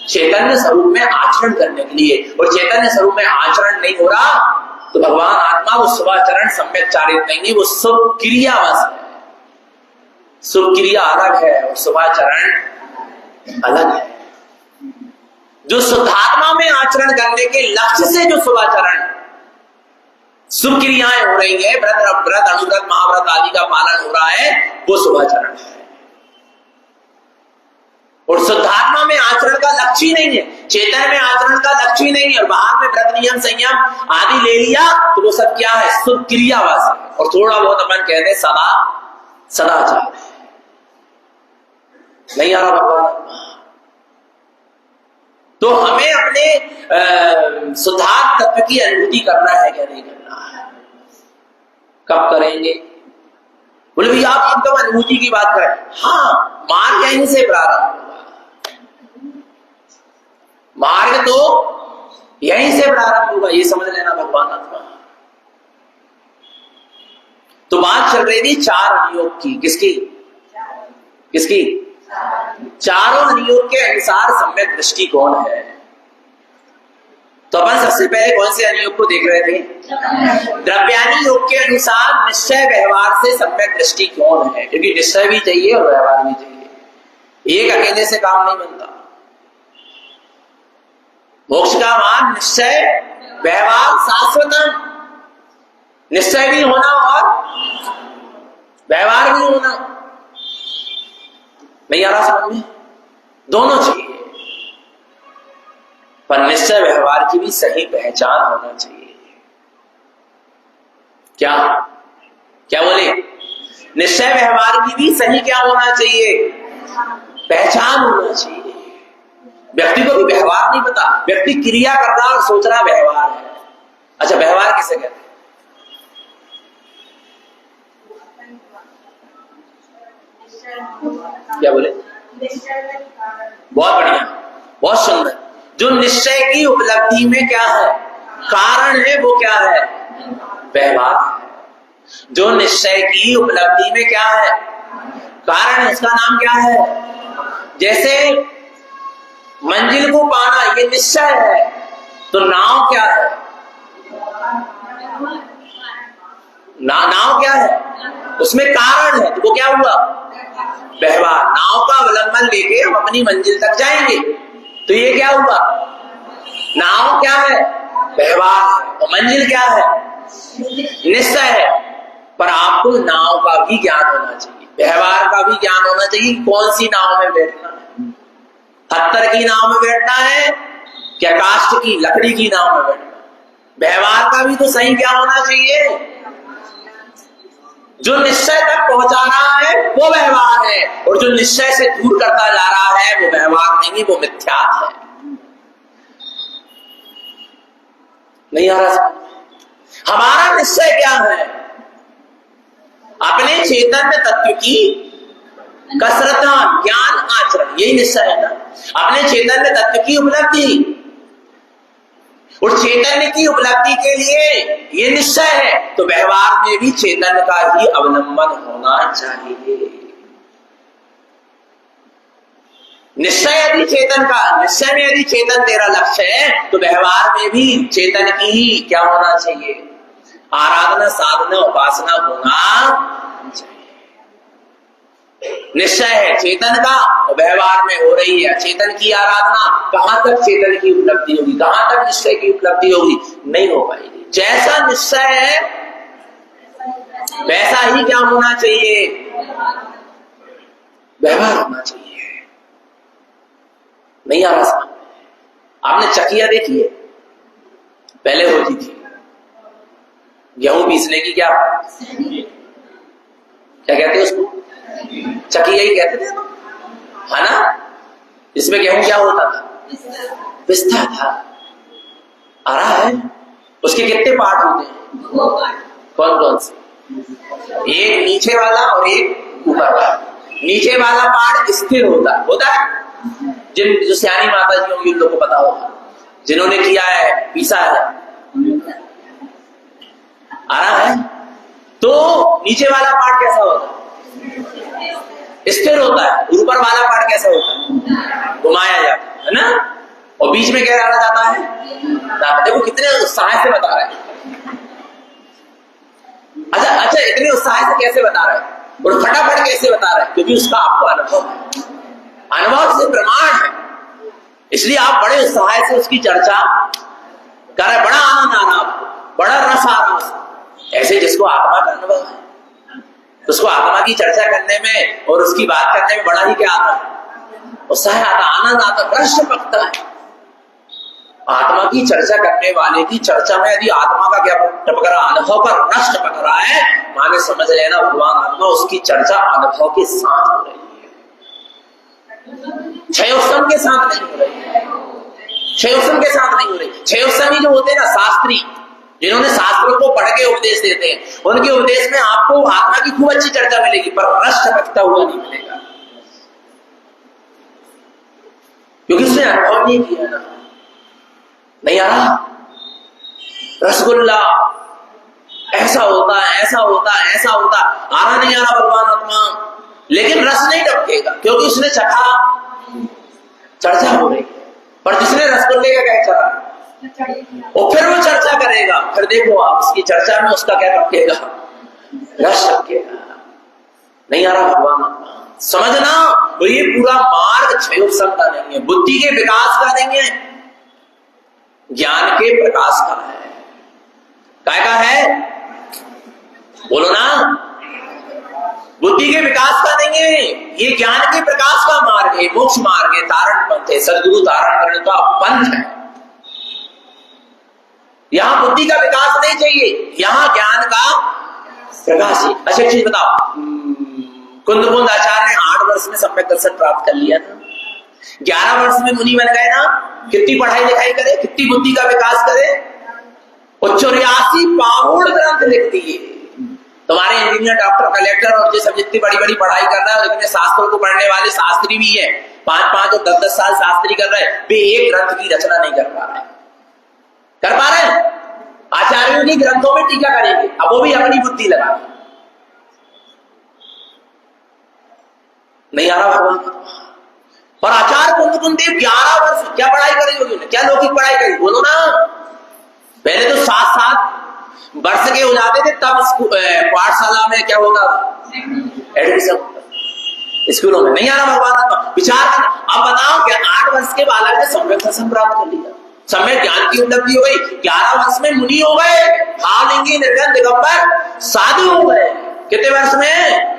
Speaker 1: चैतन्य स्वरूप में आचरण करने के लिए। और चैतन्य स्वरूप में आचरण नहीं हो रहा तो भगवान आत्मा वो शुभाचरण सम्यक चारित्र नहीं है, वो शुभ क्रिया बस है। शुभ क्रिया अलग है और शुभाचरण अलग है। जो शुद्धात्मा में आचरण करने के लक्ष्य से जो शुभाचरण शुभ क्रियाएं हो रही है, व्रत अणुव्रत महाव्रत आदि का पालन हो रहा है, वो शुभाचरण है। और शुद्धात्मा में आचरण का लक्ष्य ही नहीं है, चेतन में आचरण का लक्ष्य ही नहीं है, और बाहर में व्रत नियम संयम आदि ले लिया तो वो सब क्या है? शुभ क्रियावास है। और थोड़ा बहुत अपन कहते हैं सदाचार है। नहीं आ रहा भगवान? तो हमें अपने शुद्धात्म तत्व की अनुभूति करना है क्या नहीं करना है? कब करेंगे? बोले भैया आप एकदम अनुभूति की बात करें। हाँ, मार्ग यहीं से प्रारंभ होगा। मार्ग तो यहीं से प्रारंभ होगा, ये समझ लेना भगवान आत्मा। तो बात चल रही थी चार अनुयोग की। किसकी? किसकी? चारों अनुयोग के अनुसार सम्यक दृष्टि कौन है? तो अपन सबसे पहले कौन से अनुयोग को देख रहे थे? द्रव्यानी योग के अनुसार निश्चय व्यवहार से सम्यक दृष्टि कौन है? क्योंकि निश्चय भी चाहिए और व्यवहार भी चाहिए, एक अकेले से काम नहीं बनता। मोक्ष का मान निश्चय व्यवहार शाश्वतम, निश्चय भी होना और व्यवहार भी होना। नहीं आ रहा समझ में? दोनों चाहिए, पर निश्चय व्यवहार की भी सही पहचान होना चाहिए। क्या क्या बोले? निश्चय व्यवहार की भी सही क्या होना चाहिए? पहचान होना चाहिए। व्यक्ति को भी व्यवहार नहीं पता, व्यक्ति क्रिया कर रहा और सोच रहा व्यवहार है। अच्छा, व्यवहार किसे कहते हैं? क्या बोले? बहुत बढ़िया, बहुत सुंदर। जो निश्चय की उपलब्धि में क्या है, कारण है, वो क्या है, व्यवहार है। जो निश्चय की उपलब्धि में क्या है, कारण है, उसका नाम क्या है। जैसे मंजिल को पाना ये निश्चय है, तो नाव क्या है, नाव क्या है, उसमें कारण है, तो वो क्या हुआ, व्यवहार। नाव का अवलंबन लेके हम अपनी मंजिल तक जाएंगे, तो ये क्या हुआ, नाव क्या है, व्यवहार, और मंजिल क्या है, निश्चय है। पर आपको नाव का भी ज्ञान होना चाहिए, व्यवहार का भी ज्ञान होना चाहिए। कौन सी नाव में बैठना है, पत्थर की नाव में बैठना है क्या काष्ठ की लकड़ी की नाव में बैठना है। व्यवहार का भी तो सही क्या होना चाहिए। जो निश्चय तक पहुंचा रहा है वो व्यवहार है, और जो निश्चय से दूर करता जा रहा है वो व्यवहार नहीं, वो मिथ्या है। नहीं आ रहा। हमारा निश्चय क्या है, अपने चैतन्य तत्व की कसरत, ज्ञान, आचरण, यही निश्चय है ना। अपने चैतन्य तत्व की उपलब्धि, और चैतन्य की उपलब्धि के लिए ये निश्चय है, तो व्यवहार में भी चैतन्य का ही अवलंबन होना चाहिए। निश्चय यदि चेतन का, निश्चय में यदि चेतन तेरा लक्ष्य है, तो व्यवहार में भी चेतन की ही क्या होना चाहिए, आराधना, साधना, उपासना होना चाहिए। निश्चय है चेतन का, व्यवहार में हो रही है चेतन की आराधना। कहां तक चेतन की उपलब्धि होगी, कहां तक निश्चय की उपलब्धि होगी, नहीं हो पाएगी। जैसा निश्चय है वैसा ही क्या होना चाहिए, व्यवहार होना चाहिए। नहीं आ रहा समझ। आपने चकिया देखी है, पहले होती थी गेहूं पीसने की, क्या क्या कहते हैं उसको, चकिया ही कहते थे, है ना। इसमें गेहूं क्या होता था, पिसता था। आ रहा है। उसके कितने पार्ट होते हैं, कौन कौन से, एक नीचे वाला और एक ऊपर वाला। नीचे वाला पार्ट स्थिर होता है। जो सियानी माता जी होंगी उन लोगों को पता होगा, जिन्होंने किया है, पीसा है। आ रहा है। तो नीचे वाला पार्ट कैसा होता है, स्थिर होता है। ऊपर वाला पार्ट कैसा होता है, घुमाया जाता है ना। और बीच में क्या डाला जाता है, देखो कितने उत्साह से बता रहे हैं। अच्छा, इतने उत्साह से कैसे बता रहे हैं और फटाफट कैसे बता रहे हैं, क्योंकि उसका आपको अनुभव है, अनुभव से प्रमाण है, इसलिए आप बड़े उत्साह से उसकी चर्चा कर रहे। बड़ा आनंद आ रहा, बड़ा रस आ रहा। ऐसे जिसको आत्मा का अनुभव है, उसको आत्मा की चर्चा करने में और उसकी बात करने में बड़ा ही क्या आता है, उत्साह आता, आनंद आता, प्रश्न पकता है। आत्मा की चर्चा करने वाले की चर्चा में यदि आत्मा का क्या टपक रहा, अनुभव का रस टपक रहा है, माने समझ लेना भगवान आत्मा उसकी चर्चा अनुभव के साथ हो रही है, क्षयोत्सम के साथ नहीं हो रही। क्षयोत्सम के साथ नहीं हो रही। क्षयोत्समी जो होते हैं ना, शास्त्री, जिन्होंने शास्त्रों को पढ़ के उपदेश देते हैं, उनके उपदेश में आपको आत्मा की खूब अच्छी चर्चा मिलेगी, पर रस टपकता हुआ नहीं मिलेगा, क्योंकि उसने अनुभव नहीं किया ना। नहीं आ रहा। रसगुल्ला ऐसा होता है, ऐसा होता है, ऐसा होता, आ रहा नहीं आ रहा भगवान आत्मा, लेकिन रस नहीं टपकेगा, क्योंकि उसने चखा, चर्चा हो रही। पर जिसने रसगुल्ले का क्या चखा, और फिर वो चर्चा करेगा, फिर देखो आप उसकी चर्चा में उसका क्या टपकेगा, रस टपकेगा। नहीं आ रहा भगवान आत्मा। समझना, तो ये पूरा मार्ग क्षयोत्सम का नहीं है, बुद्धि के विकास का नहीं है, ज्ञान के प्रकाश का है। क्या है, बोलो ना, बुद्धि के विकास का नहीं है, ये ज्ञान के प्रकाश का मार्ग है, मोक्ष मार्ग है, तारण पंथ है, सदगुरु तारण करने का पंथ है। यहां बुद्धि का विकास नहीं चाहिए, यहां ज्ञान का प्रकाश है। अच्छा एक चीज बताओ, कुंदकुंद आचार्य ने 8 वर्ष में सम्यक दर्शन प्राप्त कर लिया था, 11 वर्ष में मुनि बन गए ना। कितनी पढ़ाई लिखाई करे, कितनी बुद्धि का विकास करे, और 84 पाहुड़ ग्रंथ लिख दिए। तुम्हारे इंजीनियर, डॉक्टर, कलेक्टर और ये सब जितनी बड़ी बड़ी पढ़ाई कर रहा है, लेकिन शास्त्रों को पढ़ने वाले शास्त्री भी है, 5-5 और 10-10 साल शास्त्री कर रहे हैं, वे एक ग्रंथ की रचना नहीं कर पा रहे। कर पा रहे हैं? आचार्यों की ग्रंथों में टीका करेंगे, अब वो भी अपनी बुद्धि लगा, नहीं आ रहा भगवान। और आचार्य कुंद देव 11 वर्ष क्या पढ़ाई करी होगी उन्हें, क्या लौकिक पढ़ाई करी, बोलो ना। पहले तो 7-7 वर्ष के हो जाते थे, तब पाठशाला में क्या होता एडमिशन स्कूलों में। नहीं आ रहा भगवान का विचार करना। अब बताओ क्या 8 वर्ष के बालक ने सम्यक दर्शन प्राप्त कर लिया, सम्यक ज्ञान की उपलब्धि हो गई, 11 वर्ष में मुनि हो गए, भावलिंगी निर्गन दिगंबर साधु हो गए। कितने वर्ष में?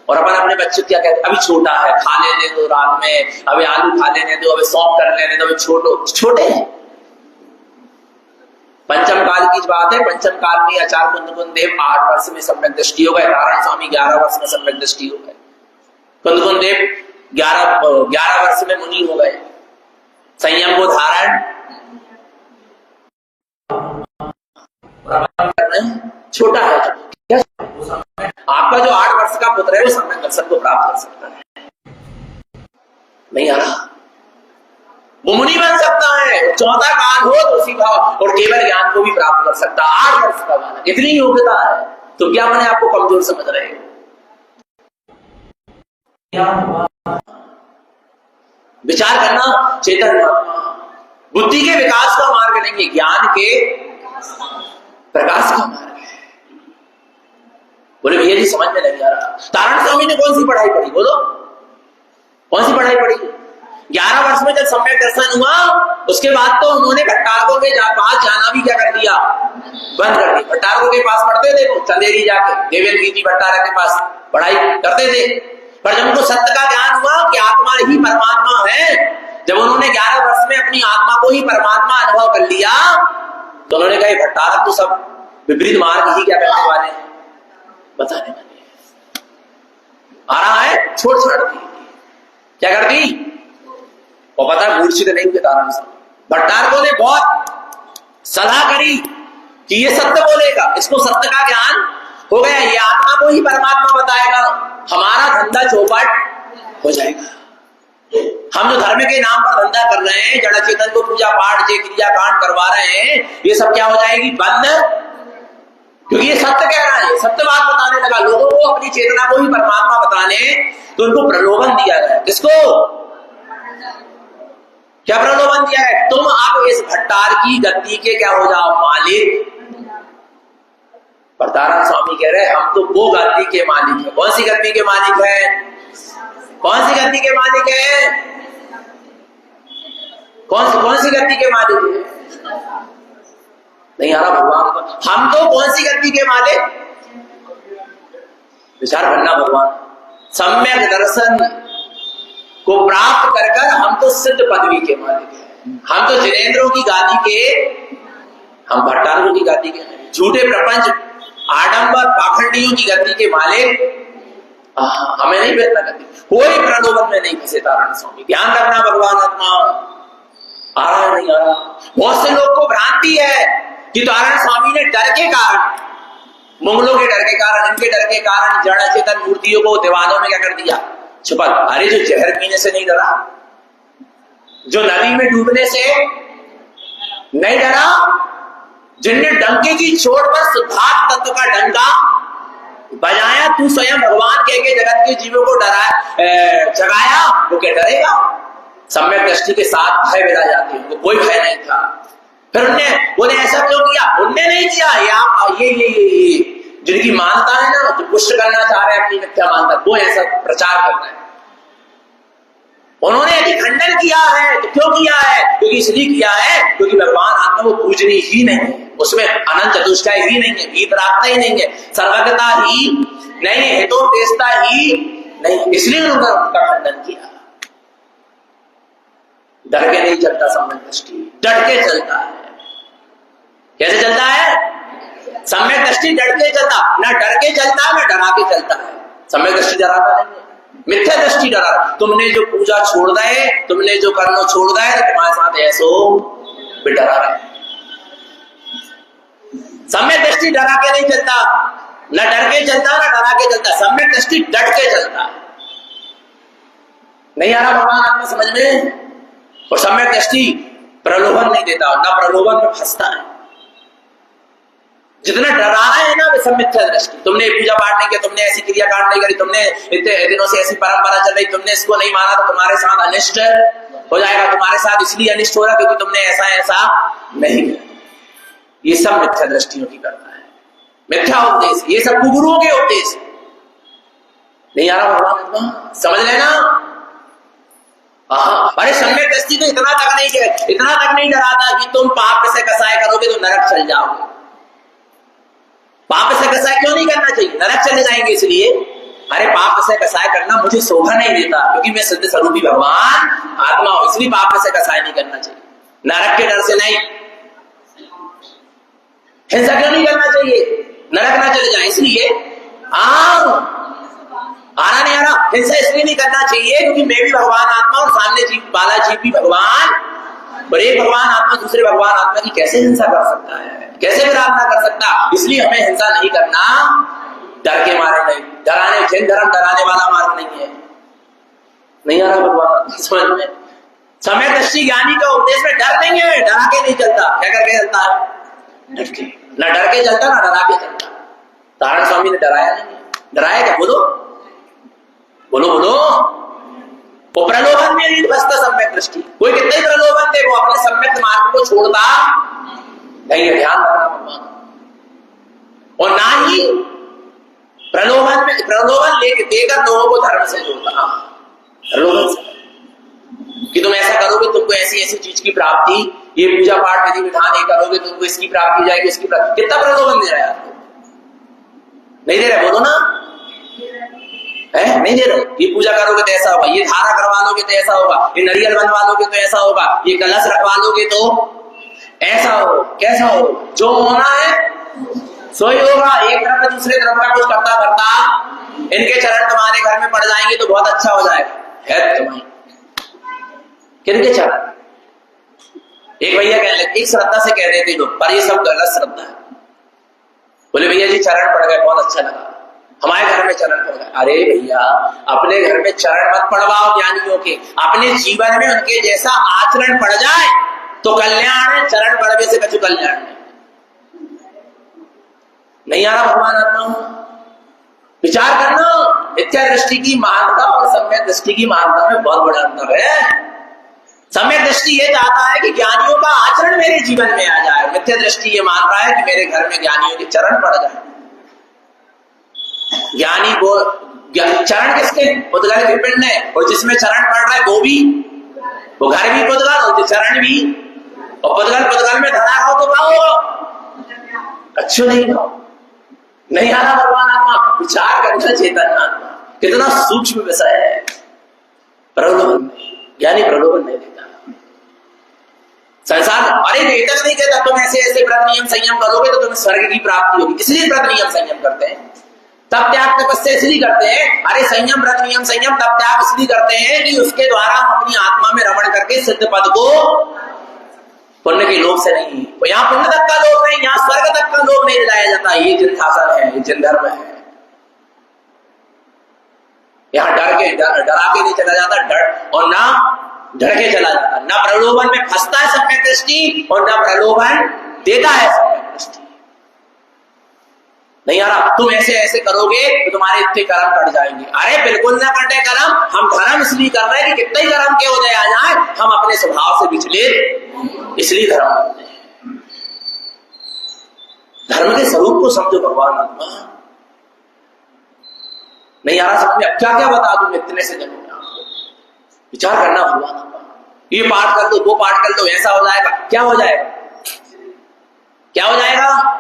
Speaker 1: और अपन अपने बच्चे क्या कहते, अभी छोटा है, खा लेने दो रात में, अभी आलू खा लेने दो, अभी सौंप कर लेने दो, अभी छोटे हैं। पंचम काल की बात है, पंचम काल में आचार्य कुंद देव 8 वर्ष में सम्यक दृष्टि हो गए, नारायण स्वामी 11 वर्ष में सम्यक दृष्टि हो गए, कुंद देव 11 वर्ष में मुनि हो गए। संयम को धारण छोटा है, आपका जो 8 वर्ष का पुत्र है वो सम्यक दर्शन को प्राप्त कर सकता है। नहीं आ रहा, वो मुनि बन सकता है, 14 काल हो तो उसी भाव और केवल ज्ञान को भी प्राप्त कर सकता है। 8 वर्ष का बालक, इतनी योग्यता है, तो क्या मैंने आपको कमजोर समझ रहे हो? विचार करना, चेतन महात्मा बुद्धि के विकास का मार्ग नहीं है, ज्ञान के प्रकाश का मार्ग है। बोले भैया जी समझ में नहीं आ रहा। नारायण स्वामी ने कौन सी पढ़ाई पढ़ी, बोलो कौन सी पढ़ाई पढ़ी? 11 वर्ष में जब सम्यक दर्शन हुआ, उसके बाद तो उन्होंने भट्टारकों के पास जाना भी क्या कर दिया, बंद कर दिया। भट्टारकों के पास पढ़ते थे, वो चंदेरी जाके देवेंद्र गिरी भट्टारक के पास पढ़ाई करते थे। पर जब उनको सत्य का ज्ञान हुआ कि आत्मा ही परमात्मा है, जब उन्होंने 11 वर्ष में अपनी आत्मा को ही परमात्मा अनुभव कर लिया, तो उन्होंने कहा भट्टारक तो सब विपरीत मार्ग ही क्या करने वाले हैं, बताने वाले। आ रहा है, छोड़ दी, क्या कर दी, और पता है मूर्छित नहीं हुए कारण से। भट्टारकों ने बहुत सलाह करी कि ये सत्य बोलेगा, इसको सत्य का ज्ञान हो गया, ये आत्मा को ही परमात्मा बताएगा, हमारा धंधा चौपट हो जाएगा। हम जो धर्म के नाम पर धंधा कर रहे हैं, जड़ चेतन को पूजा पाठ जे क्रिया कांड करवा रहे हैं, ये सब क्या हो जाएगी, बंद। क्योंकि ये सत्य कह रहा है, सत्य बात बताने लगा, लोगों को अपनी चेतना को ही परमात्मा बताने, तो उनको प्रलोभन दिया गया। किसको? क्या प्रलोभन दिया है? तुम अब इस भट्टार की गद्दी के क्या हो जाओ, मालिक। नारायण स्वामी कह रहे हैं हम तो वो गद्दी के मालिक है। कौन सी गद्दी के मालिक है? कौन सी गद्दी के मालिक है? कौन सी गद्दी के मालिक है? नहीं आ रहा भगवान को। हम तो कौन सी गद्दी के मालिक? विचार करना भगवान। सम्यक दर्शन को प्राप्त कर कर हम तो सिद्ध पदवी के मालिक हैं। हम तो जिनेंद्रों की गादी के, हम भट्टारों की गादी के, झूठे प्रपंच आडंबर पाखंडियों की गद्दी के मालिक हमें नहीं बैठना गद्दी। कोई प्रलोभन में नहीं फंसे नारायण स्वामी। ध्यान रखना भगवान आत्मा आ रहा है, नहीं आ रहा। बहुत से लोग को भ्रांति है कि नारायण स्वामी ने डर के कारण, मंगलों के डर के कारण, इनके डर के कारण जड़ चेतन मूर्तियों को दीवारों में क्या कर दिया, छुपा। अरे जो जहर पीने से नहीं डरा, जो नदी में डूबने से नहीं डरा, जिनने डंके की चोट पर शुद्धात्म तत्व का डंका बजाया, तू स्वयं भगवान कह के जगत के जीवों को जगाया, वो क्या डरेगा? सम्यक दृष्टि के साथ भय विदा जाती है, कोई भय नहीं था। फिर उन्हें ऐसा क्यों किया? उनने नहीं किया, ये जिनकी मानता है ना, जो पुष्ट करना चाह रहे हैं अपनी मिथ्या मानता, वो ऐसा प्रचार कर रहे हैं। उन्होंने यदि खंडन किया है तो क्यों किया है? क्योंकि इसलिए किया है क्योंकि भगवान आत्मा को पूजनी ही नहीं है, उसमें अनंत चतुष्टय ही नहीं है, वीतरागता ही नहीं है, सर्वज्ञता ही नहीं है, हेतुतेजता ही नहीं, इसलिए उन्होंने उनका खंडन किया। डर के नहीं चलता सम्यक दृष्टि, डट के चलता है। कैसे चलता है? सम्यक दृष्टि डट के चलता, ना डर के चलता है ना डरा के चलता है। सम्यक दृष्टि डराता नहीं है, मिथ्या दृष्टि डरा। तुमने जो पूजा छोड़ दे, तुमने जो करना छोड़ दे, तो तुम्हारे साथ ऐसो भी डरा रहे। सम्यक दृष्टि डरा के नहीं चलता, न डर के चलता न डरा के चलता, सम्यक दृष्टि डट के चलता। नहीं आ रहा भगवान आत्मा समझ में? और सम्यक दृष्टि प्रलोभन नहीं देता, न प्रलोभन में फंसता है। जितना डरा है ना वे सब मिथ्या दृष्टि। तुमने पूजा पाठ नहीं किया, तुमने ऐसी क्रियाकांड नहीं करी, तुमने इतने दिनों से ऐसी परंपरा चल रही, तुमने इसको नहीं माना तो तुम्हारे साथ अनिष्ट हो जाएगा, तुम्हारे साथ इसलिए अनिष्ट हो रहा क्योंकि तुमने ऐसा ऐसा नहीं किया। ये सब मिथ्या दृष्टियों की करता है, मिथ्या उपदेश, ये सब कुगुरुओं के उपदेश। नहीं आ रहा भगवान आत्मा समझ लेना। अरे सम्यक दृष्टि तो इतना तक नहीं डराता कि तुम पाप से कसाय करोगे तो नरक चल जाओगे। पाप से कसाय क्यों नहीं करना चाहिए? नरक चले जाएंगे इसलिए। अरे पाप से कसाय करना मुझे शोभा नहीं देता क्योंकि मैं सिद्ध स्वरूपी भगवान आत्मा हूं, इसलिए पाप से कसाय नहीं करना चाहिए। नरक के डर से नहीं। हिंसा क्यों नहीं करना चाहिए? नरक ना चले जाए इसलिए। आना नहीं आ रहा। हिंसा इसलिए नहीं करना चाहिए क्योंकि मैं भी भगवान आत्मा और सामने जीव बाला जीव भी भगवान, और एक भगवान आत्मा दूसरे भगवान आत्मा की कैसे हिंसा कर सकता है, कैसे विराम ना कर सकता। इसलिए हमें हिंसा नहीं करना, डर के मारे नहीं। डराने जैन धर्म डराने वाला मार्ग नहीं है। नहीं आ रहा भगवान समझ में? सम्यक दृष्टि ज्ञानी का उपदेश में डर नहीं है, डरा के नहीं चलता। क्या करके चलता है? डर के। न डर के चलता ना डरा के चलता। नारायण स्वामी ने डराया नहीं। डराया क्या? बोलो बोलो बोलो। वो प्रलोभन में नहीं फंसता सम्यक दृष्टि। कोई कितने ही प्रलोभन दे वो अपने सम्यक मार्ग को छोड़ता नहीं है। ध्यान रखना भगवान। और ना ही प्रलोभन लेके देकर लोगों को धर्म से जोड़ता। प्रलोभन से कि तुम ऐसा करोगे तुमको ऐसी ऐसी चीज की प्राप्ति, ये पूजा पाठ विधि विधान ये करोगे तुमको इसकी प्राप्ति जाएगी, इसकी प्राप्ति। कितना प्रलोभन दे रहा है आपको? नहीं दे रहा? बोलो ना। है नहीं दे रहे? ये पूजा करोगे तो ऐसा होगा, ये धारा करवा लोगे तो ऐसा होगा, ये नारियल बनवा लोगे तो ऐसा होगा, ये कलश रखवा लोगे तो ऐसा हो, कैसा हो। जो होना है सो ही होगा। एक तरफ दूसरे तरफ का कुछ करता करता इनके चरण तुम्हारे घर में पड़ जाएंगे तो बहुत अच्छा हो जाएगा। है तुम्हारी किनके चरण? एक भैया कहने लगे, एक श्रद्धा से कह रहे थे लोग, पर ये सब गलत श्रद्धा है। बोले भैया जी चरण पड़ गए, बहुत अच्छा लगा, हमारे घर में चरण पड़ गए। अरे भैया अपने घर में चरण मत पड़वाओ ज्ञानियों के, अपने जीवन में उनके जैसा आचरण पड़ जाए तो कल्याण है। चरण पड़वे से कछु कल्याण नहीं आ रहा भगवान आत्मा। विचार करना। मिथ्या दृष्टि की महानता और सम्यक दृष्टि की महानता में बहुत बड़ा अंतर है। सम्यक दृष्टि ये चाहता है कि ज्ञानियों का आचरण मेरे जीवन में आ जाए। मिथ्या दृष्टि ये मान रहा है कि मेरे घर में ज्ञानियों के चरण पड़ जाए। ज्ञानी वो चरण किसके? पुद्गल के पिंड है, और जिसमें चरण पड़ रहा है वो घर भी पुद्गल और चरण भी। और पुद्गल में धरा हो तो खाओ, अच्छो नहीं खाओ। नहीं आ रहा भगवान आत्मा। विचार करना चेतन आत्मा कितना सूक्ष्म विषय है। प्रलोभन ज्ञानी प्रलोभन नहीं देता। संसार अरे वेतन नहीं कहता तुम ऐसे ऐसे व्रत नियम संयम करोगे तो तुम्हें स्वर्ग की प्राप्ति होगी, इसलिए व्रत नियम संयम करते हैं। तब त्याग तपस्या इसलिए करते हैं। अरे संयम व्रत नियम संयम तब त्याग इसलिए करते हैं कि उसके द्वारा हम अपनी आत्मा में रमण करके सिद्ध पद को, पुण्य के लोभ से नहीं, तो यहाँ पुण्य तक का लोभ नहीं, यहाँ स्वर्ग तक का लोभ नहीं दिलाया जाता। ये जिन शासन है, ये जिन धर्म है। यहाँ डरा के नहीं चला जाता, डर और ना डर के चला जाता। ना प्रलोभन में फंसता है सम्यक दृष्टि और ना प्रलोभन देता है सम्यक दृष्टि। नहीं आ रहा? तुम ऐसे ऐसे करोगे तो तुम्हारे इतने कर्म कट जाएंगे। अरे बिल्कुल ना कटे कर्म। हम धर्म इसलिए कर रहे हैं कि कितने ही कर्म के उदय आ जाए, हम अपने स्वभाव से विचलित इसलिए धर्म करते हैं। धर्म के स्वरूप को समझो भगवान आत्मा। नहीं आ रहा समझ में? क्या क्या बता दूं इतने से जन्म में आपको? विचार करना भगवान आत्मा। ये पाठ कर दो, वो पाठ कर दो, ऐसा हो जाएगा। क्या हो जाएगा? क्या हो जाएगा?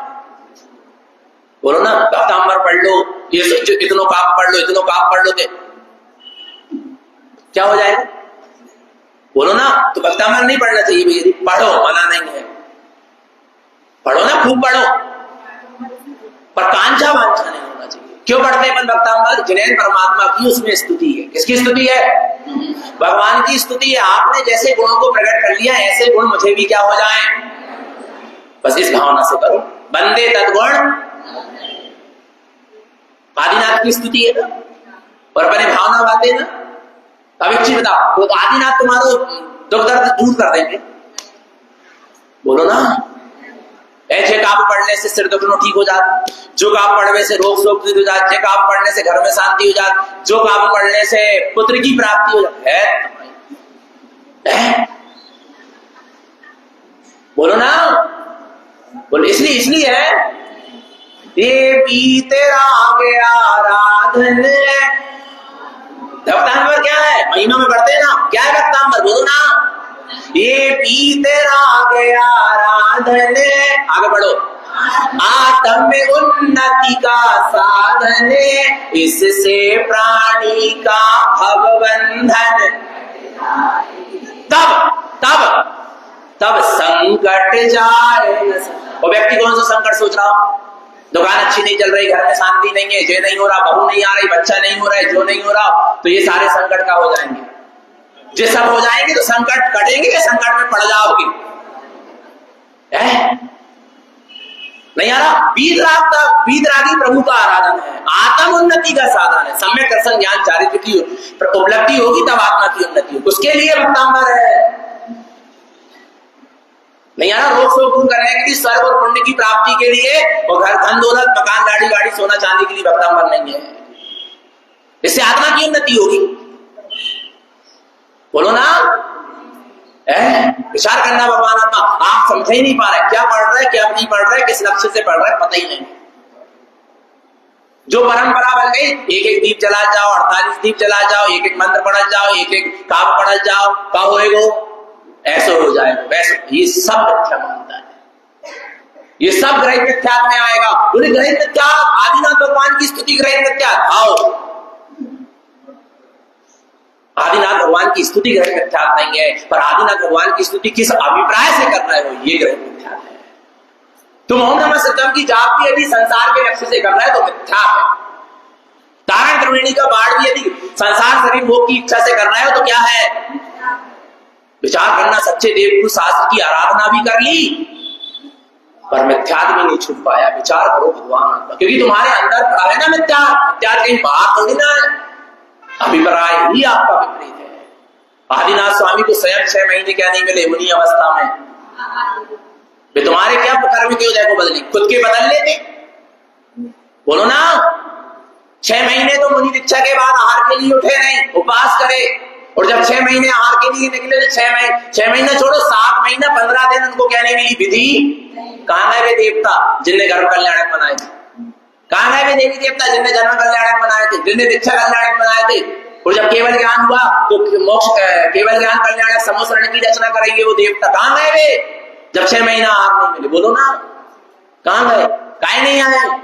Speaker 1: बोलो ना। हफ्तांबर पढ़ लो, ये इतनों पाप पढ़ लो, इतनों पाप पढ़ लो, क्या हो जाएगा? बोलो ना। तो हफ्तांबर नहीं पढ़ना चाहिए भैया, पढ़ो, मना नहीं है, पढ़ो ना, खूब पढ़ो, पर कांचा वांछा नहीं होना चाहिए। क्यों पढ़ते हैं भक्तांबर? जिन्हें परमात्मा की उसमें स्तुति है। किसकी स्तुति है? भगवान की स्तुति है। आपने जैसे गुणों को प्रकट कर लिया, ऐसे गुण मुझे भी क्या हो जाए, बस इस भावना से करो। बंदे तद्गुण की स्तुति है ना, और अपने भावना बातें ना। अब एक चीज बताओ, तो आदिनाथ तुम्हारा दुख दर्द दूर कर देंगे? बोलो ना। ऐसे काव्य पढ़ने से सिर दुखना ठीक हो जाता, जो काव्य पढ़ने से रोग शोक दूर हो जाता, जो काव्य पढ़ने से घर में शांति हो जाती, जो काव्य पढ़ने से पुत्र की प्राप्ति हो जाती है। बोलो ना। बोलो। इसलिए है ये पीते रागे आराधन। भक्तांबर क्या है? महीनों में पढ़ते हैं ना, क्या है भक्तांबर? बोलो ना। ये पीते रागे आराधन, आगे बढ़ो। आत्म में उन्नति का साधन, इससे प्राणी का भवबंधन। तब संकट जाए। वो व्यक्ति कौन सा संकट सोच रहा हो? दुकान अच्छी नहीं चल रही, घर में शांति नहीं है, ये नहीं हो रहा, बहू नहीं आ रही, बच्चा नहीं हो रहा है, जो नहीं हो रहा, तो ये सारे संकट का हो जाएंगे। जे सब हो जाएंगे तो संकट कटेंगे या संकट में पड़ जाओगे? नहीं आ रहा? वीतरागी प्रभु का आराधन है, आत्म उन्नति का साधन है। सम्यक दर्शन ज्ञान चारित्र की उपलब्धि होगी तब आत्मा की उन्नति होगी, उसके लिए भक्तांबर है। नहीं आ रहा? रोग शोक दूर करने के लिए, स्वर्ग और पुण्य की प्राप्ति के लिए, और घर धन दौलत मकान गाड़ी सोना चांदी के लिए भक्तांबर नहीं है। इससे आत्मा की उन्नति होगी। बोलो ना। विचार करना भगवान आत्मा। आप समझ ही नहीं पा रहे क्या पढ़ रहे, क्या नहीं पढ़ रहे, किस लक्ष्य से पढ़ रहे, पता ही नहीं। जो परंपरा बन गई, एक एक दीप जला जाओ, 48 दीप जला जाओ, एक एक मंत्र पढ़ जाओ, एक एक काव्य पढ़ जाओ, क्या होएगो? ऐसा हो जाएगा वैसे। ये सब मिथ्या मानता है, ये सब ग्रहित मिथ्या में आएगा। बोले ग्रहित मिथ्या, आदिनाथ भगवान की स्तुति ग्रहित मिथ्या। आओ, आदिनाथ भगवान की स्तुति ग्रहित मिथ्या नहीं है, पर आदिनाथ भगवान की स्तुति किस अभिप्राय से कर रहे हो, ये ग्रहित मिथ्या है। तुम ओम नमः शिवाय की जाप भी यदि संसार के लक्ष्य से कर रहे हो तो मिथ्या है। तारण त्रिवेणी का बाढ़ भी यदि संसार शरीर भोग की इच्छा से कर रहे हो तो क्या है? विचार करना। सच्चे देवगुरु शास्त्र की आराधना भी कर ली, पर मिथ्यात्व भी नहीं छुप पाया। विचार करो भगवान, क्योंकि तुम्हारे अंदर है ना मिथ्या। मिथ्या कहीं बाहर थोड़ी ना है, अभिप्राय ही आपका विपरीत है। आदिनाथ स्वामी को स्वयं 6 महीने क्या नहीं मिले मुनि अवस्था में? वे तुम्हारे क्या कर्म की वजह को बदले? खुद के बदल लेते? बोलो ना। 6 महीने तो मुनि दीक्षा के बाद आहार के लिए उठे नहीं, उपवास करे, और जब 6 महीने आहार के लिए निकले तो 6 महीने छोड़ो, 7 महीना 15 दिन उनको क्या नहीं मिली? विधि। कहां गए वे देवता जिनने गर्भ कल्याणक बनाए थे? कहां गए वे देवी देवता जिनने जन्म कल्याणक बनाए थे, जिनने दीक्षा कल्याणक बनाए थे? और जब केवल ज्ञान हुआ तो मोक्ष, केवल ज्ञान कल्याणक समोसरण की रचना करेंगे वो देवता, कहां गए वे जब 6 महीना आहार नहीं मिले? बोलो ना। कहां गए? काहे नहीं आए?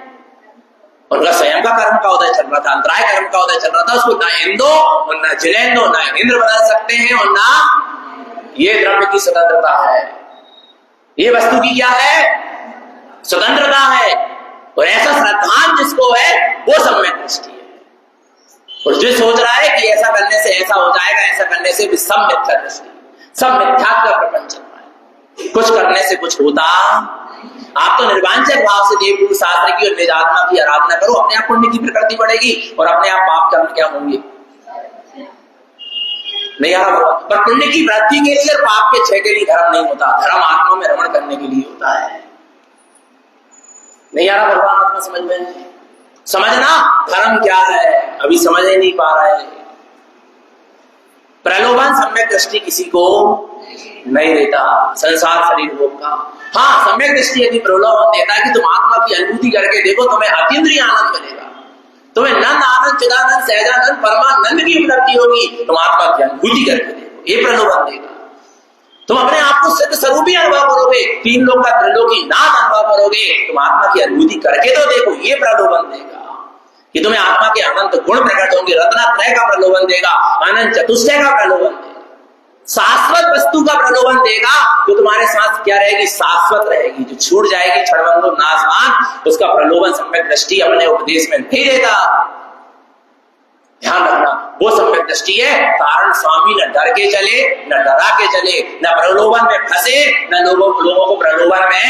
Speaker 1: उनका स्वयं का कर्म का उदय चल रहा था, अंतराय कर्म का उदय चल रहा था। उसको ना इंद्र और ना जिनेन्द्र ना इंद्र बदल सकते हैं, और ना ये द्रव्य की स्वतंत्रता है। ये वस्तु की क्या है? स्वतंत्रता है। और ऐसा श्रद्धान जिसको है वो सम्यक दृष्टि है। और जो सोच रहा है कि ऐसा करने से ऐसा हो जाएगा, ऐसा करने से भी सब मिथ्या दृष्टि, सब मिथ्या का प्रपंच चल रहा है। कुछ करने से कुछ होता। आप तो निर्वांचक भाव से देवगुरु शास्त्र की और निज आत्मा की आराधना करो, अपने आप पुण्य की प्रकृति बढ़ेगी और अपने आप पाप कर्म क्या होंगे? नहीं आ रहा। पर पुण्य की वृद्धि के लिए और पाप के क्षय के लिए धर्म नहीं होता। धर्म आत्मा में रमण करने के लिए होता है। नहीं आ रहा भगवान आत्मा समझ में? समझना धर्म क्या है अभी समझ ही नहीं पा रहे। प्रलोभन सम्यक दृष्टि किसी को नहीं देता, संसार शरीर भोग का। हाँ, सम्यक दृष्टि यदि प्रलोभन देता है कि तुम आत्मा की अनुभूति करके देखो, तुम्हें अतीन्द्रिय आनंद मिलेगा, तुम्हें नंद आनंद चिदानंद सहजानंद परमानंद की उपलब्धि होगी, तुम आत्मा की अनुभूति करके देखो, ये प्रलोभन देगा। तुम अपने आप को सिद्ध स्वरूप ही अनुभव करोगे, 3 लोक का त्रिलोकी नाथ अनुभव करोगे, तुम आत्मा की अनुभूति करके तो देखो, ये प्रलोभन देगा कि तुम्हें आत्मा के अनंत गुण प्रकट होंगे। रत्नात्रय का प्रलोभन देगा, अनंत चतुष्टय का प्रलोभन देगा, शाश्वत वस्तु का प्रलोभन देगा जो तुम्हारे साथ क्या रहेगी? शाश्वत रहेगी। जो छूट जाएगी क्षणभंगुर नाशवान, उसका प्रलोभन सम्यक दृष्टि अपने उपदेश में नहीं देता। ध्यान रखना, वो सम्यक दृष्टि है। कारण स्वामी न डर के चले, न डरा के चले, न प्रलोभन में फंसे, न लोगों को प्रलोभन में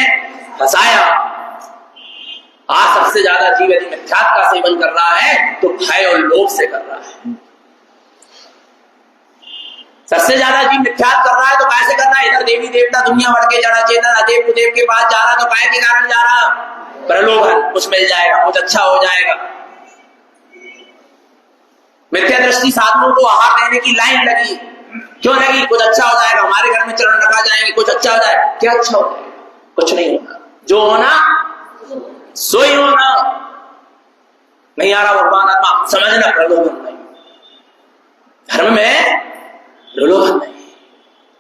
Speaker 1: फंसाया। आज सबसे ज्यादा जीव यदि मिथ्यात्व का सेवन कर रहा है तो भय और लोभ से कर रहा है। सबसे ज्यादा जीव मिथ्यात्व कर रहा है तो कैसे कर रहा है? इधर देवी देवता दुनिया भर के जड़ा चेतन अदेव कुदेव के पास जा रहा, तो काय के कारण जा रहा? प्रलोभन, कुछ मिल जाएगा, कुछ अच्छा हो जाएगा। मिथ्या दृष्टि साधनों को आहार देने की लाइन लगी, क्यों लगी? कुछ अच्छा हो जाएगा, हमारे घर में चरण रखा जाएंगे, कुछ अच्छा हो जाएगा। क्या अच्छा हो जाएगा? कुछ नहीं होगा। जो होना सो ही होना। नहीं आ रहा भगवान आत्मा, समझना प्रलोभन नहीं, धर्म में प्रलोभन नहीं।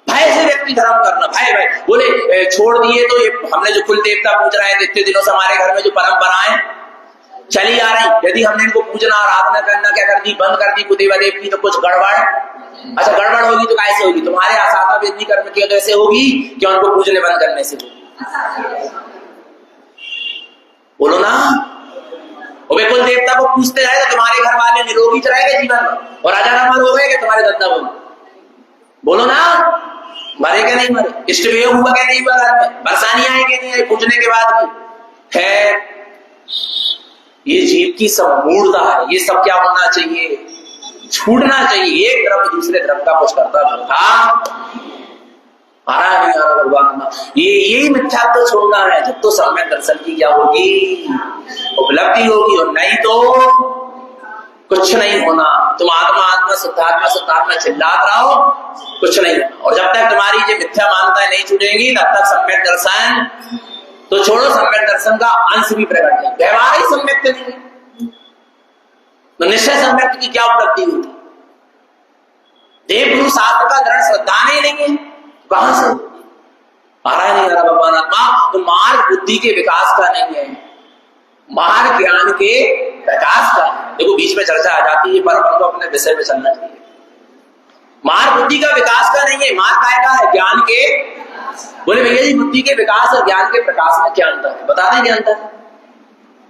Speaker 1: भय से व्यक्ति धर्म करना, भय बोले छोड़ दिए तो ये हमने जो कुल देवता पूज रहे हैं इतने दिनों से, हमारे घर में जो परंपराएं चली आ रही, यदि हमने इनको पूजना आराधना करना क्या कर दी? बंद कर दी कुदेव देव की, तो कुछ गड़बड़। अच्छा गड़बड़ होगी तो कैसे होगी? तुम्हारे आसाता वेदनी कर्म की वजह से होगी, क्या उनको पूजने बंद करने से होगी? बोलो ना। वो कुल देवता को पूछते रहे तो तुम्हारे घर वाले निरोगी रहेगा जीवन में, और राजा रामल हो गए तुम्हारे दत्ता बोलो। बोलो ना, मरे क्या नहीं मरे? इष्ट वियोग हुआ क्या नहीं हुआ? घर में परेशानी आई क्या नहीं आई पूजने के बाद भी? है ये जीव की सब मूर्ता है। ये सब क्या होना चाहिए? छूटना चाहिए। एक तरफ दूसरे तरफ का कुछ करता था, आ रहा नहीं आ रहा भगवान। ये यही मिथ्यात्व छोड़ना है। जब तो सम्यक दर्शन की क्या होगी? उपलब्धि होगी, और नहीं तो कुछ नहीं होना। तुम आत्मा आत्मा शुद्धात्मा शुद्धात्मा चिल्लात रहो, कुछ नहीं होना। और जब तक तुम्हारी ये मिथ्या मान्यताएं नहीं छूटेंगी तब तक सम्यक दर्शन तो छोड़ो, सम्यक दर्शन का अंश भी प्रकट नहीं, व्यवहार ही सम्यक नहीं है, तो निश्चय सम्यक की क्या उपलब्धि होती? देव गुरु शास्त्र का दृढ़ श्रद्धा नहीं है, कहां से आ रहा है? नहीं आ रहा भगवान आत्मा। तो मार्ग बुद्धि के विकास का नहीं है, मार्ग ज्ञान के विकास का। देखो बीच में चर्चा आ जाती है, पर अपन को अपने विषय में चलना चाहिए। मार्ग बुद्धि का विकास का नहीं है, मार्ग काय का है? ज्ञान के। बोले भैया जी बुद्धि के विकास और ज्ञान के प्रकाश में क्या अंतर है? बता दें क्या अंतर है?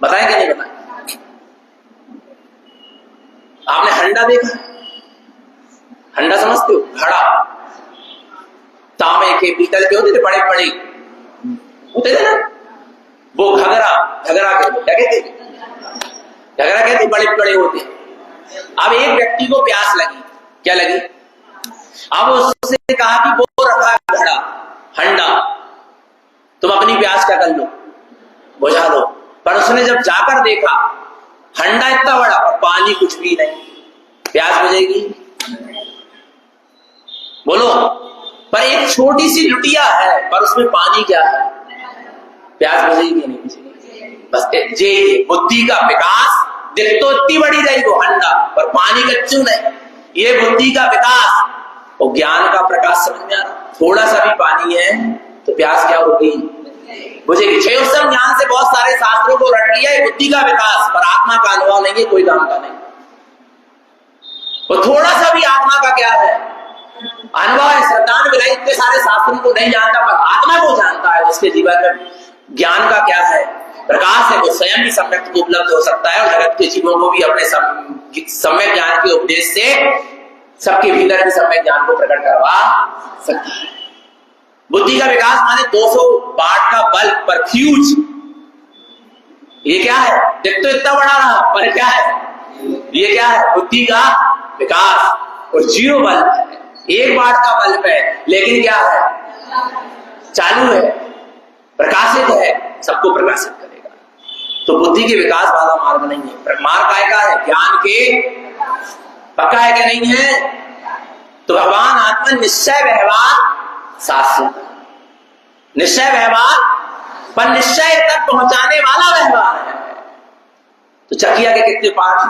Speaker 1: बताएं क्या नहीं बताएं? आपने हंडा देखा? हंडा समझते हो? घड़ा, तांबे के पीतल के होते थे, बड़े बड़े होते थे ना। वो घगरा, घगरा कहते, क्या कहते? घगरा कहते, बड़े बड़े होते। अब एक व्यक्ति को प्यास लगी, क्या लगी? अब उससे कहा कि वो रखा घड़ा, हंडा, तुम अपनी प्यास क्या कर लो, बुझा लो। पर उसने जब जाकर देखा हंडा इतना बड़ा और पानी कुछ भी नहीं, प्यास बुझेगी? बोलो। पर एक छोटी सी लुटिया है, पर उसमें पानी क्या है? प्यास बुझेगी नहीं बुझेगी? बस ये बुद्धि का विकास। दिख तो इतनी बड़ी रही वो हंडा, पर पानी कच्चू नहीं। ये बुद्धि का विकास और ज्ञान का प्रकाश समझ में आ रहा। थोड़ा सा भी पानी है तो प्यास क्या होगी? बुझेगी। छह उत्तम ज्ञान से बहुत सारे शास्त्रों को रट लिया है, बुद्धि का विकास, पर आत्मा का अनुभव नहीं है, कोई काम का नहीं। और थोड़ा सा भी आत्मा का क्या है? अनुभव है। श्रद्धान विलय इतने सारे शास्त्रों को नहीं जानता, पर आत्मा को जानता है। उसके जीवन में ज्ञान का क्या है? प्रकाश है। वो स्वयं भी सम्यक को उपलब्ध हो सकता है, और जगत के जीवों को भी अपने सम्यक ज्ञान के उपदेश से सबके भीतर भी सम्यक ज्ञान को प्रकट करवा सकता है। बुद्धि का विकास माने 200 वाट का बल्ब पर फ्यूज, ये क्या है? देख तो इतना बड़ा रहा, पर क्या है? ये क्या है? बुद्धि का विकास। और 0 बल्ब है, 1 वाट का बल्ब है, लेकिन क्या है? चालू है, प्रकाशित है, सबको प्रकाशित करेगा। तो बुद्धि के विकास वाला मार्ग नहीं है। मार्ग काय का है? ज्ञान के। पक्का है क्या नहीं है? तो भगवान आत्मा निश्चय व्यवहार शास्त्र, निश्चय व्यवहार, पर निश्चय तक पहुंचाने वाला व्यवहार है। तो चकिया के कितने पार्ट हैं?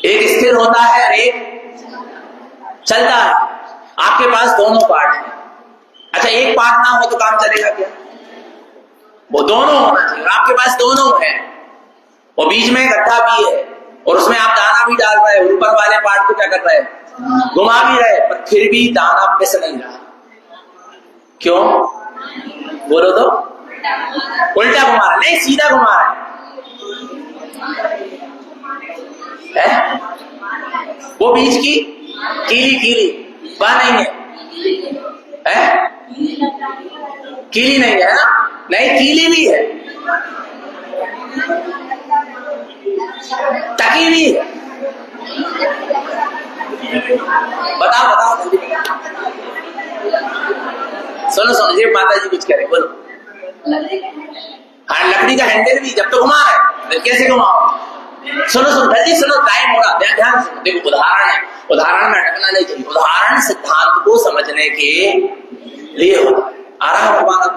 Speaker 1: एक स्थिर होता है और एक चलता है। आपके पास दोनों पार्ट हैं। अच्छा एक पार्ट ना हो तो काम चलेगा क्या? वो दोनों होना चाहिए। आपके पास दोनों है, और बीच में गड्ढा भी है, और उसमें आप दाना भी डाल रहे हैं। ऊपर वाले पार्ट को क्या कर रहे हैं? घुमा भी रहे, पर फिर भी दाना पिस नहीं रहा। क्यों? बोलो तो। उल्टा घुमा रहा, नहीं सीधा घुमा रहा है। वो बीच की कीली वह नहीं है, कीली नहीं है ना? नहीं, कीली भी है। टकी हुई है। बताओ बताओ जल्दी। सुनो सुनो, ये माता जी कुछ कह रहे, बोलो। हाँ, लकड़ी का हैंडल भी जब तो घुमा है, कैसे घुमाओ? सुनो सुनो जल्दी सुनो, टाइम हो रहा, ध्यान सुनो। देखो उदाहरण है, उदाहरण में अटकना नहीं चाहिए। उदाहरण सिद्धांत को समझने के लिए होता है। आ रहा है भगवान का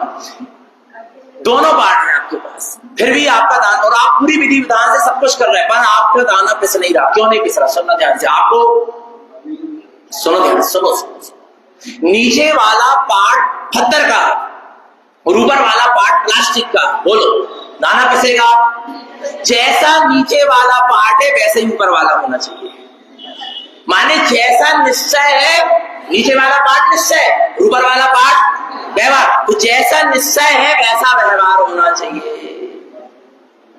Speaker 1: दोनों पार्ट है आपके पास, फिर भी आपका दान, और आप पूरी विधि विधान से सब कुछ कर रहे हैं, पर आपका दाना पिस नहीं रहा। क्यों नहीं पिस रहा? सुनना ध्यान से, आपको सुनो ध्यान, सुनो सुनो। नीचे वाला पार्ट पत्थर का और ऊपर वाला पार्ट प्लास्टिक का, बोलो दाना पिसेगा? जैसा नीचे वाला पार्ट है वैसे ही ऊपर वाला होना चाहिए। माने जैसा निश्चय है, नीचे वाला पार्ट निश्चय, ऊपर वाला पार्ट व्यवहार। तो जैसा निश्चय है वैसा व्यवहार होना चाहिए।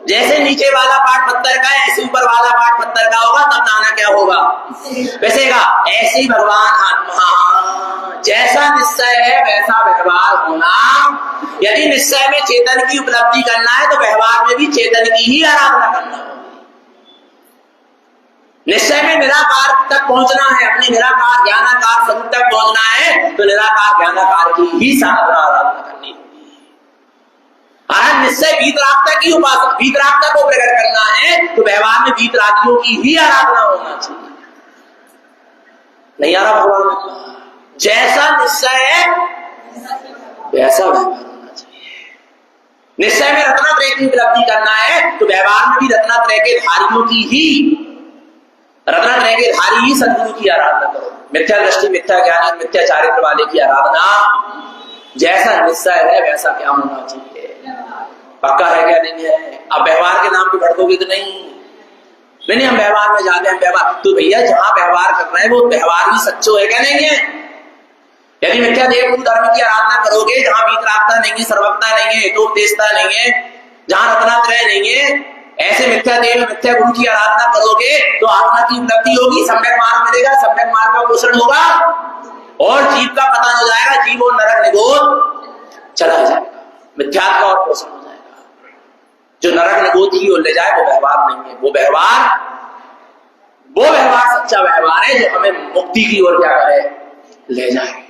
Speaker 1: जैसे नीचे वाला पार्ट पत्थर का है, ऐसे ऊपर वाला पार्ट पत्थर का होगा, तब दाना क्या होगा? वैसेगा। ऐसे ही भगवान आत्मा, जैसा निश्चय है वैसा व्यवहार होना। यदि निश्चय में चेतन की उपलब्धि करना है तो व्यवहार में भी चेतन की ही आराधना करना होगी। निश्चय में निराकार तक पहुंचना है, अपने निराकार ज्ञानाकार स्वरूप तक पहुंचना है, तो निराकार ज्ञानाकार की ही साधना आराधना करनी होगी। निश्चय वीतरागता की उपासना, वीतरागता को प्रकट करना है, तो व्यवहार में वीतरागियों की ही आराधना होना चाहिए। नहीं आ रहा भगवान? जैसा निश्चय है वैसा व्यवहार होना चाहिए। निश्चय में रत्नात्रय की उपलब्धि करना है, तो व्यवहार में भी रत्नात्रय के धारियों की ही, रत्नात्रय के धारी ही सद्गुरु की आराधना करो। मिथ्या दृष्टि, मिथ्या ज्ञान, मिथ्या चारित्र वाले की आराधना, जैसा निश्चय है वैसा क्या होना चाहिए। पक्का है क्या? नहीं है। अब व्यवहार के नाम पे भटकोगे तो नहीं, हम व्यवहार में जाते हैं, व्यवहार तो भैया जहां व्यवहार कर रहे हैं वो व्यवहार भी सच्चो है क्या? नहीं है। यदि मिथ्या देव धर्म की आराधना करोगे, जहां वीतरागता नहीं है, सर्वज्ञता नहीं है, हेतुपदेशता नहीं है, जहां रत्नात्रय नहीं है, ऐसे मिथ्या देव मिथ्या गुरु की आराधना करोगे तो आत्मा की उपलब्धि होगी, सम्यक मार्ग मिलेगा, सम्यक मार्ग का पोषण होगा और जीव का पतन हो जाएगा, जीव और नरक निगोद चला जाएगा, मिथ्यात्व का और पोषण हो जाएगा। जो नरक निगोद की ओर ले जाए वो व्यवहार नहीं है। वो व्यवहार सच्चा व्यवहार है जो हमें मुक्ति की ओर क्या करे, ले जाए।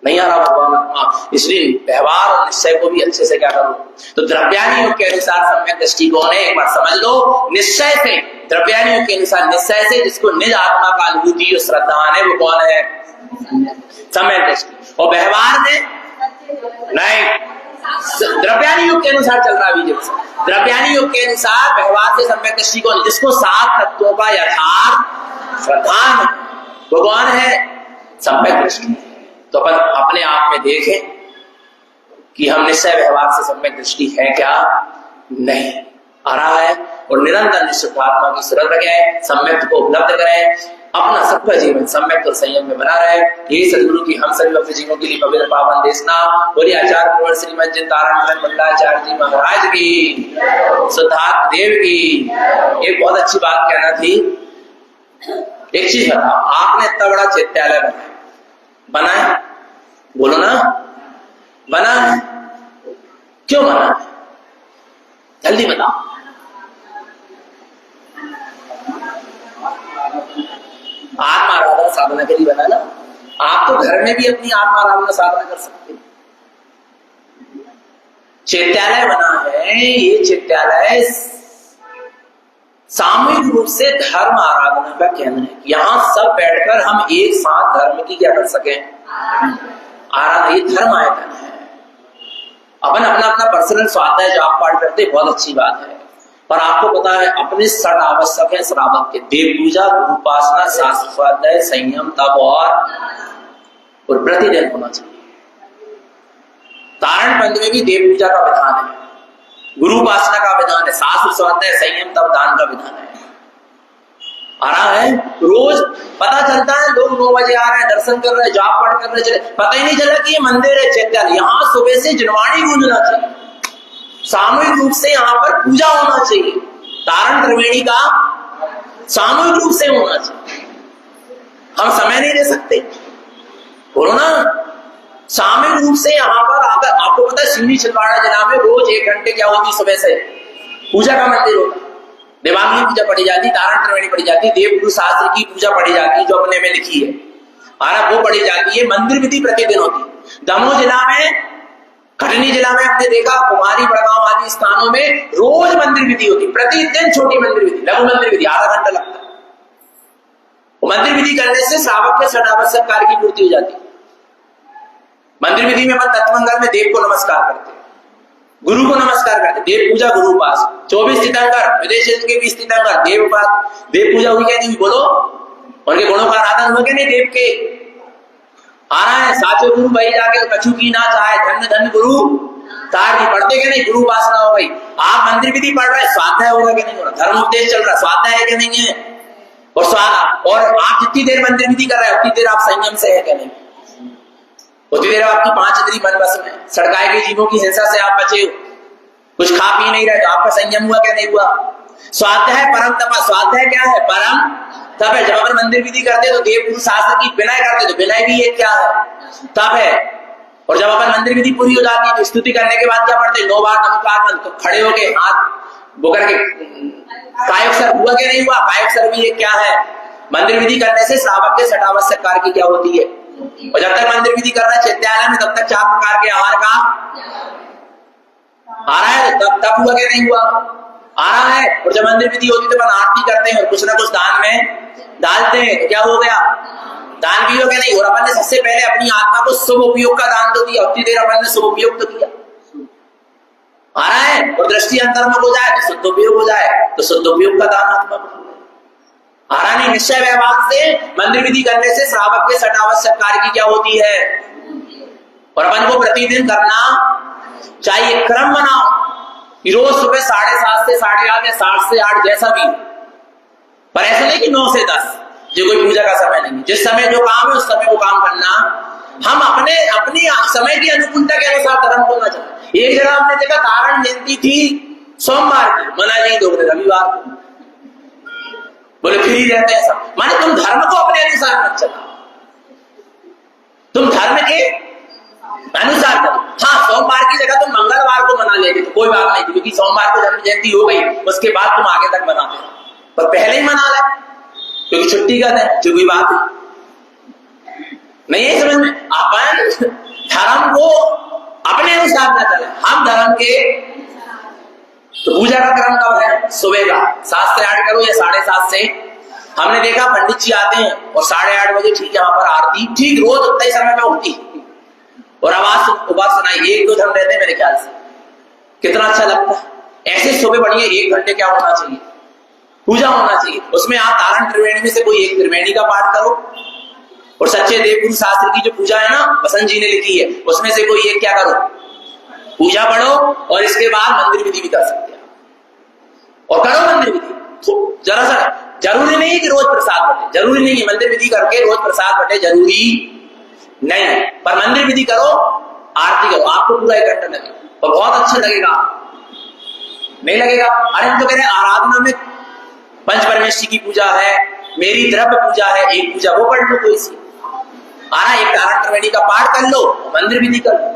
Speaker 1: नहीं आ रहा भगवान? इसलिए व्यवहार और निश्चय को भी अच्छे से क्या करो। तो द्रव्यानि योग के अनुसार सम्यक दृष्टिकोण है, एक बार समझ लो। निश्चय से, द्रव्यानि योग के अनुसार निश्चय से जिसको निज आत्मा का अनुभूति और श्रद्धा है, वो कौन है? सम्यक दृष्टि। और व्यवहार में नहीं, द्रव्यानि योग के अनुसार चल रहा है। द्रव्यानि योग के अनुसार व्यवहार से सम्यक दृष्टिकोण, जिसको 7 तत्वों का यथार्थ श्रद्धा है, वो कौन है? सम्यक दृष्टि। तो अपन अपने आप में देखें कि हम निश्चय व्यवहार से सम्यक दृष्टि है क्या? नहीं आ रहा है। और निरंतर निश्चितात्मा की शरण रखें, सम्यक को उपलब्ध करें, अपना सबका जीवन सम्यक और संयम में बना रहे। यही सदगुरु की हम सभी भक्त जीवों के लिए पवित्र पावन देशना। बोलिए आचार्य प्रवर श्रीमद जिनतारण मंडलाचार्य जी महाराज की, सिद्धार्थ देव की। एक बहुत अच्छी बात कहना थी। एक चीज बताओ, आपने इतना बड़ा चैत्यालय बना है, बोलो ना, बना है, क्यों बना है? जल्दी बताओ। आत्मा आराधना साधना के लिए बना ना। आप तो घर में भी अपनी आत्मा आराधना साधना कर सकते हैं। चैत्यालय बना है, ये चैत्यालय सामूहिक रूप से धर्म आराधना का केंद्र है। यहाँ सब बैठकर हम एक साथ धर्म की क्या कर सके, आराधना। ये धर्म आयतन है। अपन अपना अपना पर्सनल स्वाध्याय जाप पाठ करते, बहुत अच्छी बात है, पर आपको पता है अपने सट आवश्यक है श्रावक के। देव पूजा, उपासना, शास्त्र स्वाध्याय, संयम, तप और प्रतिदिन होना चाहिए। तारण पंथ में भी देव पूजा का विधान है, गुरु उपासना का विधान है, शास्त्र स्वाध्याय, संयम, तप, दान का विधान है। आ रहा है रोज पता चलता है, लोग 9 बजे आ रहे हैं, दर्शन कर रहे हैं, जाप पाठ कर रहे हैं, पता ही नहीं चला कि ये मंदिर है चैत्यालय। यहाँ सुबह से जनवाणी गूंजना चाहिए, सामूहिक रूप से यहाँ पर पूजा होना चाहिए। तारण त्रिवेणी का सामूहिक रूप से होना चाहिए। हम समय नहीं दे सकते, बोलो ना। सामूहिक रूप से यहाँ पर आकर, आपको पता है सिवनी छिंदवाड़ा जिला में रोज 1 घंटे क्या होती सुबह से पूजा का मंदिर होता, देवांगी पूजा पढ़ी जाती, तारण त्रिवेणी पढ़ी जाती, देवगुरु शास्त्र की पूजा पढ़ी जाती है जो अपने में लिखी है, और वो पढ़ी जाती है। मंदिर विधि प्रतिदिन होती। दमोह जिला में, कटनी जिला में हमने देखा, कुमारी बड़गांव आदि स्थानों में रोज मंदिर विधि होती, प्रतिदिन छोटी मंदिर विधि, लघु मंदिर विधि, आधा घंटा लगता है। मंदिर विधि करने से श्रावक के षडावश्यक कार्य की पूर्ति हो जाती है। मंदिर विधि में अपन तत्वंगल में देव को नमस्कार करते हैं, गुरु को नमस्कार करते, देव पूजा गुरु उपास, 24 तीर्थंकर विदेश के 20 तीर्थंकर देव उपास, देव पूजा हुई क्या नहीं, बोलो, उनके गुणों का आराधन हुआ क्या नहीं, देव के आ रहा है। साचो गुरु भाई जाके कछु की ना चाहे, धन्य धन्य गुरु तार की, पढ़ते क्या नहीं, गुरु उपासना हो गई। आप मंदिर विधि पढ़ रहे, स्वाध्याय होगा क्या नहीं हो रहा, धर्म उपदेश चल रहा, स्वाध्याय है क्या नहीं है, और आप जितनी देर मंदिर विधि कर रहे हैं उतनी देर आप संयम से है क्या नहीं, उतनी देर आपकी 5 इंद्रिय मन बस में, सड़काए गई जीवों की हिंसा से आप बचे हो, कुछ खा पी नहीं रहे तो आपका संयम हुआ क्या नहीं हुआ। स्वाध्याय परम तपा, स्वाध्याय क्या है, परम तप है। जब अपन मंदिर विधि करते तो देवगुरु शास्त्र की विनय करते, तो विनय भी एक क्या है, तप है। और जब अपन मंदिर विधि पूरी हो जाती है तो स्तुति करने के बाद क्या पढ़ते, 9 बार नमस्कार, तो खड़े होके हाथ बोकर के कायोत्सर्ग हुआ क्या नहीं हुआ, कायोत्सर्ग भी एक क्या है, मंदिर विधि करने से श्रावक के षडावश्यक कार्य की क्या होती है। और जब तक मंदिर विधि कर रहा है चैत्यालय में, तब तक 4 प्रकार के आहार का आ रहा है, तो तब हुआ क्या नहीं हुआ, आ रहा है। और जब मंदिर विधि होती तो अपन आरती करते हैं और कुछ ना कुछ दान में डालते हैं, तो क्या हो गया, दान भी हो गया नहीं। और अपन ने सबसे पहले अपनी आत्मा को शुभ उपयोग का दान तो दिया, उतनी देर अपन ने शुभ उपयोग तो किया, आ रहा है। और दृष्टि अंतर्मुख हो जाए तो शुद्ध उपयोग हो जाए, तो शुद्ध उपयोग का दान आत्मा को आ रहा नहीं। निश्चय व्यवहार से मंदिर विधि करने से श्रावक के षडावश्यक कार्य की क्या होती है, और अपन को प्रतिदिन करना चाहिए। क्रम बनाओ, रोज सुबह 7:30 से 8:30 या 7 से 8 जैसा भी, पर ऐसा नहीं कि 9 से 10 जो कोई पूजा का समय नहीं, जिस समय जो काम है उस समय वो काम करना। हम अपने अपनी समय की अनुकूलता के अनुसार धर्म होना चाहिए। एक जगह हमने देखा तारण जयंती थी सोमवार की, मना नहीं दोगे रविवार को, बोले फ्री रहते हैं सब। माने तुम धर्म को अपने अनुसार मत चलाओ, तुम धर्म के अनुसार करो। हाँ, सोमवार की जगह तुम मंगलवार को मना लेते तो कोई बात नहीं थी, क्योंकि सोमवार को जन्म जयंती हो गई, उसके बाद तुम आगे तक मनाते, पर पहले ही मना ले क्योंकि छुट्टी का दिन, जो कोई बात नहीं है समझ में। अपन धर्म को अपने अनुसार ना चले, हम धर्म के। तो पूजा का क्रम कब है, सुबह का 7 से 8 करो या 7:30 से। हमने देखा पंडित जी आते हैं और 8:30 बजे ठीक है वहां पर आरती, ठीक रोज उतना ही समय में होती और आवाज सुनाई, 1-2 धर्म रहते हैं मेरे ख्याल से, कितना अच्छा लगता है। ऐसे सुबह बढ़िया 1 घंटे क्या होना चाहिए, पूजा होना चाहिए। उसमें आप तारण त्रिवेणी में से कोई एक त्रिवेणी का पाठ करो, और सच्चे देवगुरु शास्त्र की जो पूजा है ना, बसंत जी ने लिखी है, उसमें से कोई एक क्या करो, पूजा पढ़ो, और इसके बाद मंदिर विधि भी कर सकते हैं, और करो मंदिर विधि। तो जरा सा जरूरी नहीं है कि रोज प्रसाद बटे, जरूरी नहीं है मंदिर विधि करके रोज प्रसाद बटे, जरूरी नहीं, पर मंदिर विधि करो, आरती करो, आपको पूरा 1 घंटा लगेगा और बहुत अच्छा लगेगा। नहीं लगेगा, अरे हम तो कह रहे हैं आराधना में पंच परमेश्वरी की पूजा है, मेरी द्रव्य पूजा है, एक पूजा वो पढ़ लो, कोई सी आ रहा, एक तारण त्रिवेणी का पाठ कर लो, मंदिर विधि कर लो,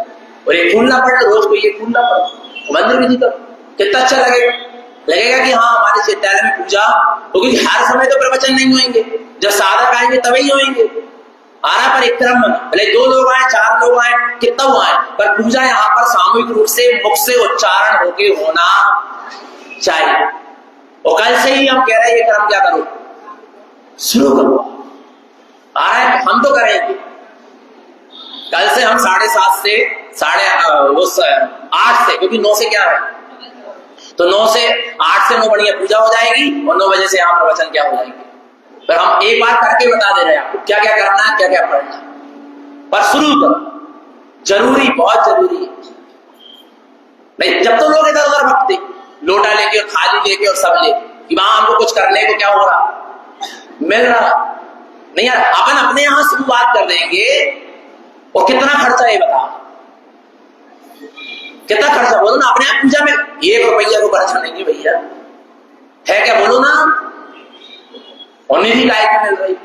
Speaker 1: और एक फूलना पढ़ लो, रोज कोई एक फूलना पढ़ लो, मंदिर विधि कर, कितना अच्छा लगेगा। लगेगा कि हाँ हमारे विद्यालय में पूजा, क्योंकि हर समय तो प्रवचन नहीं होंगे, जब साधक आएंगे तभी होंगे। आ रहा पर एक क्रम बना, भले 2 लोग आए 4 लोग आए कितना वो आए, पर पूजा यहाँ पर सामूहिक रूप से मुख से उच्चारण होके होना चाहिए। और कल से ही हम कह रहे हैं ये क्रम क्या करो, शुरू करो। आ रहा है हम तो करेंगे, कल से हम 7:30 से 8 से, क्योंकि 9 से क्या है, तो 9 से 8 से 9 बढ़िया पूजा हो जाएगी, और 9 बजे से यहाँ प्रवचन क्या हो जाएगी। पर हम एक बार करके बता दे रहे हैं आपको क्या क्या करना है, क्या क्या पढ़ना है, पर शुरू करो, जरूरी, बहुत जरूरी है। नहीं जब तो लोग इधर उधर भटकते, लोटा लेके और थाली लेके और सब ले कि वहां हमको कुछ करने को क्या हो रहा, मिल रहा नहीं यार। अपन अपने यहां शुरुआत कर देंगे, और कितना खर्चा है बताओ, कितना खर्चा, बोलो ना। अपने आप पूजा में 1 रुपया को खर्चा नहीं भैया, है क्या, बोलो ना। और निधि काय की मिल रही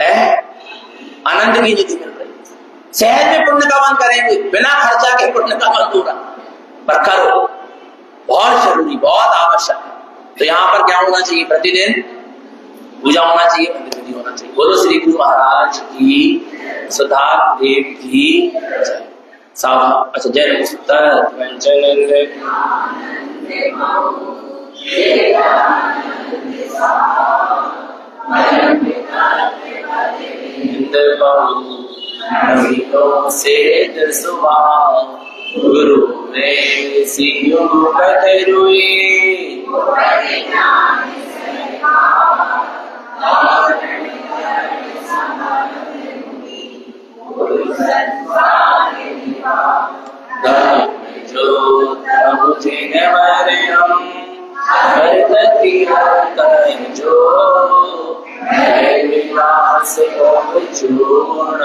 Speaker 1: है, आनंद की निधि मिल रही, सहज में पुण्य का मन करेंगे, बिना खर्चा के पुण्य का मन हो रहा, पर करो, बहुत जरूरी, बहुत आवश्यक है। तो यहाँ पर क्या होना चाहिए? प्रतिदिन पूजा होना चाहिए, प्रतिनिधि होना चाहिए। बोलो श्री गुरु महाराज की, सुधा देव की जय। सावधान। अच्छा, जय गुरु में सियो कतरुए जो मुझे नवरम हरदति हरतन जो विलास को चूर्ण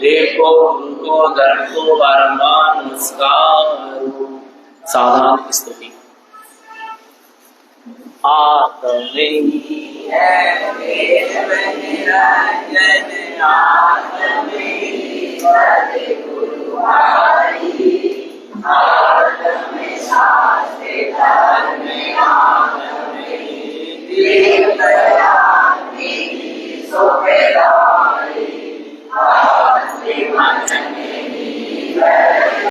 Speaker 1: देखो उनको दर को वरमान नमस्कार। सावधान स्तुति। आत्मे है वेद निरंजन आत्मे पद गुरुवारी आत्मे शास्त्र धर्म आत्मे दीर्घयाति सुखदाई आत्मे मन में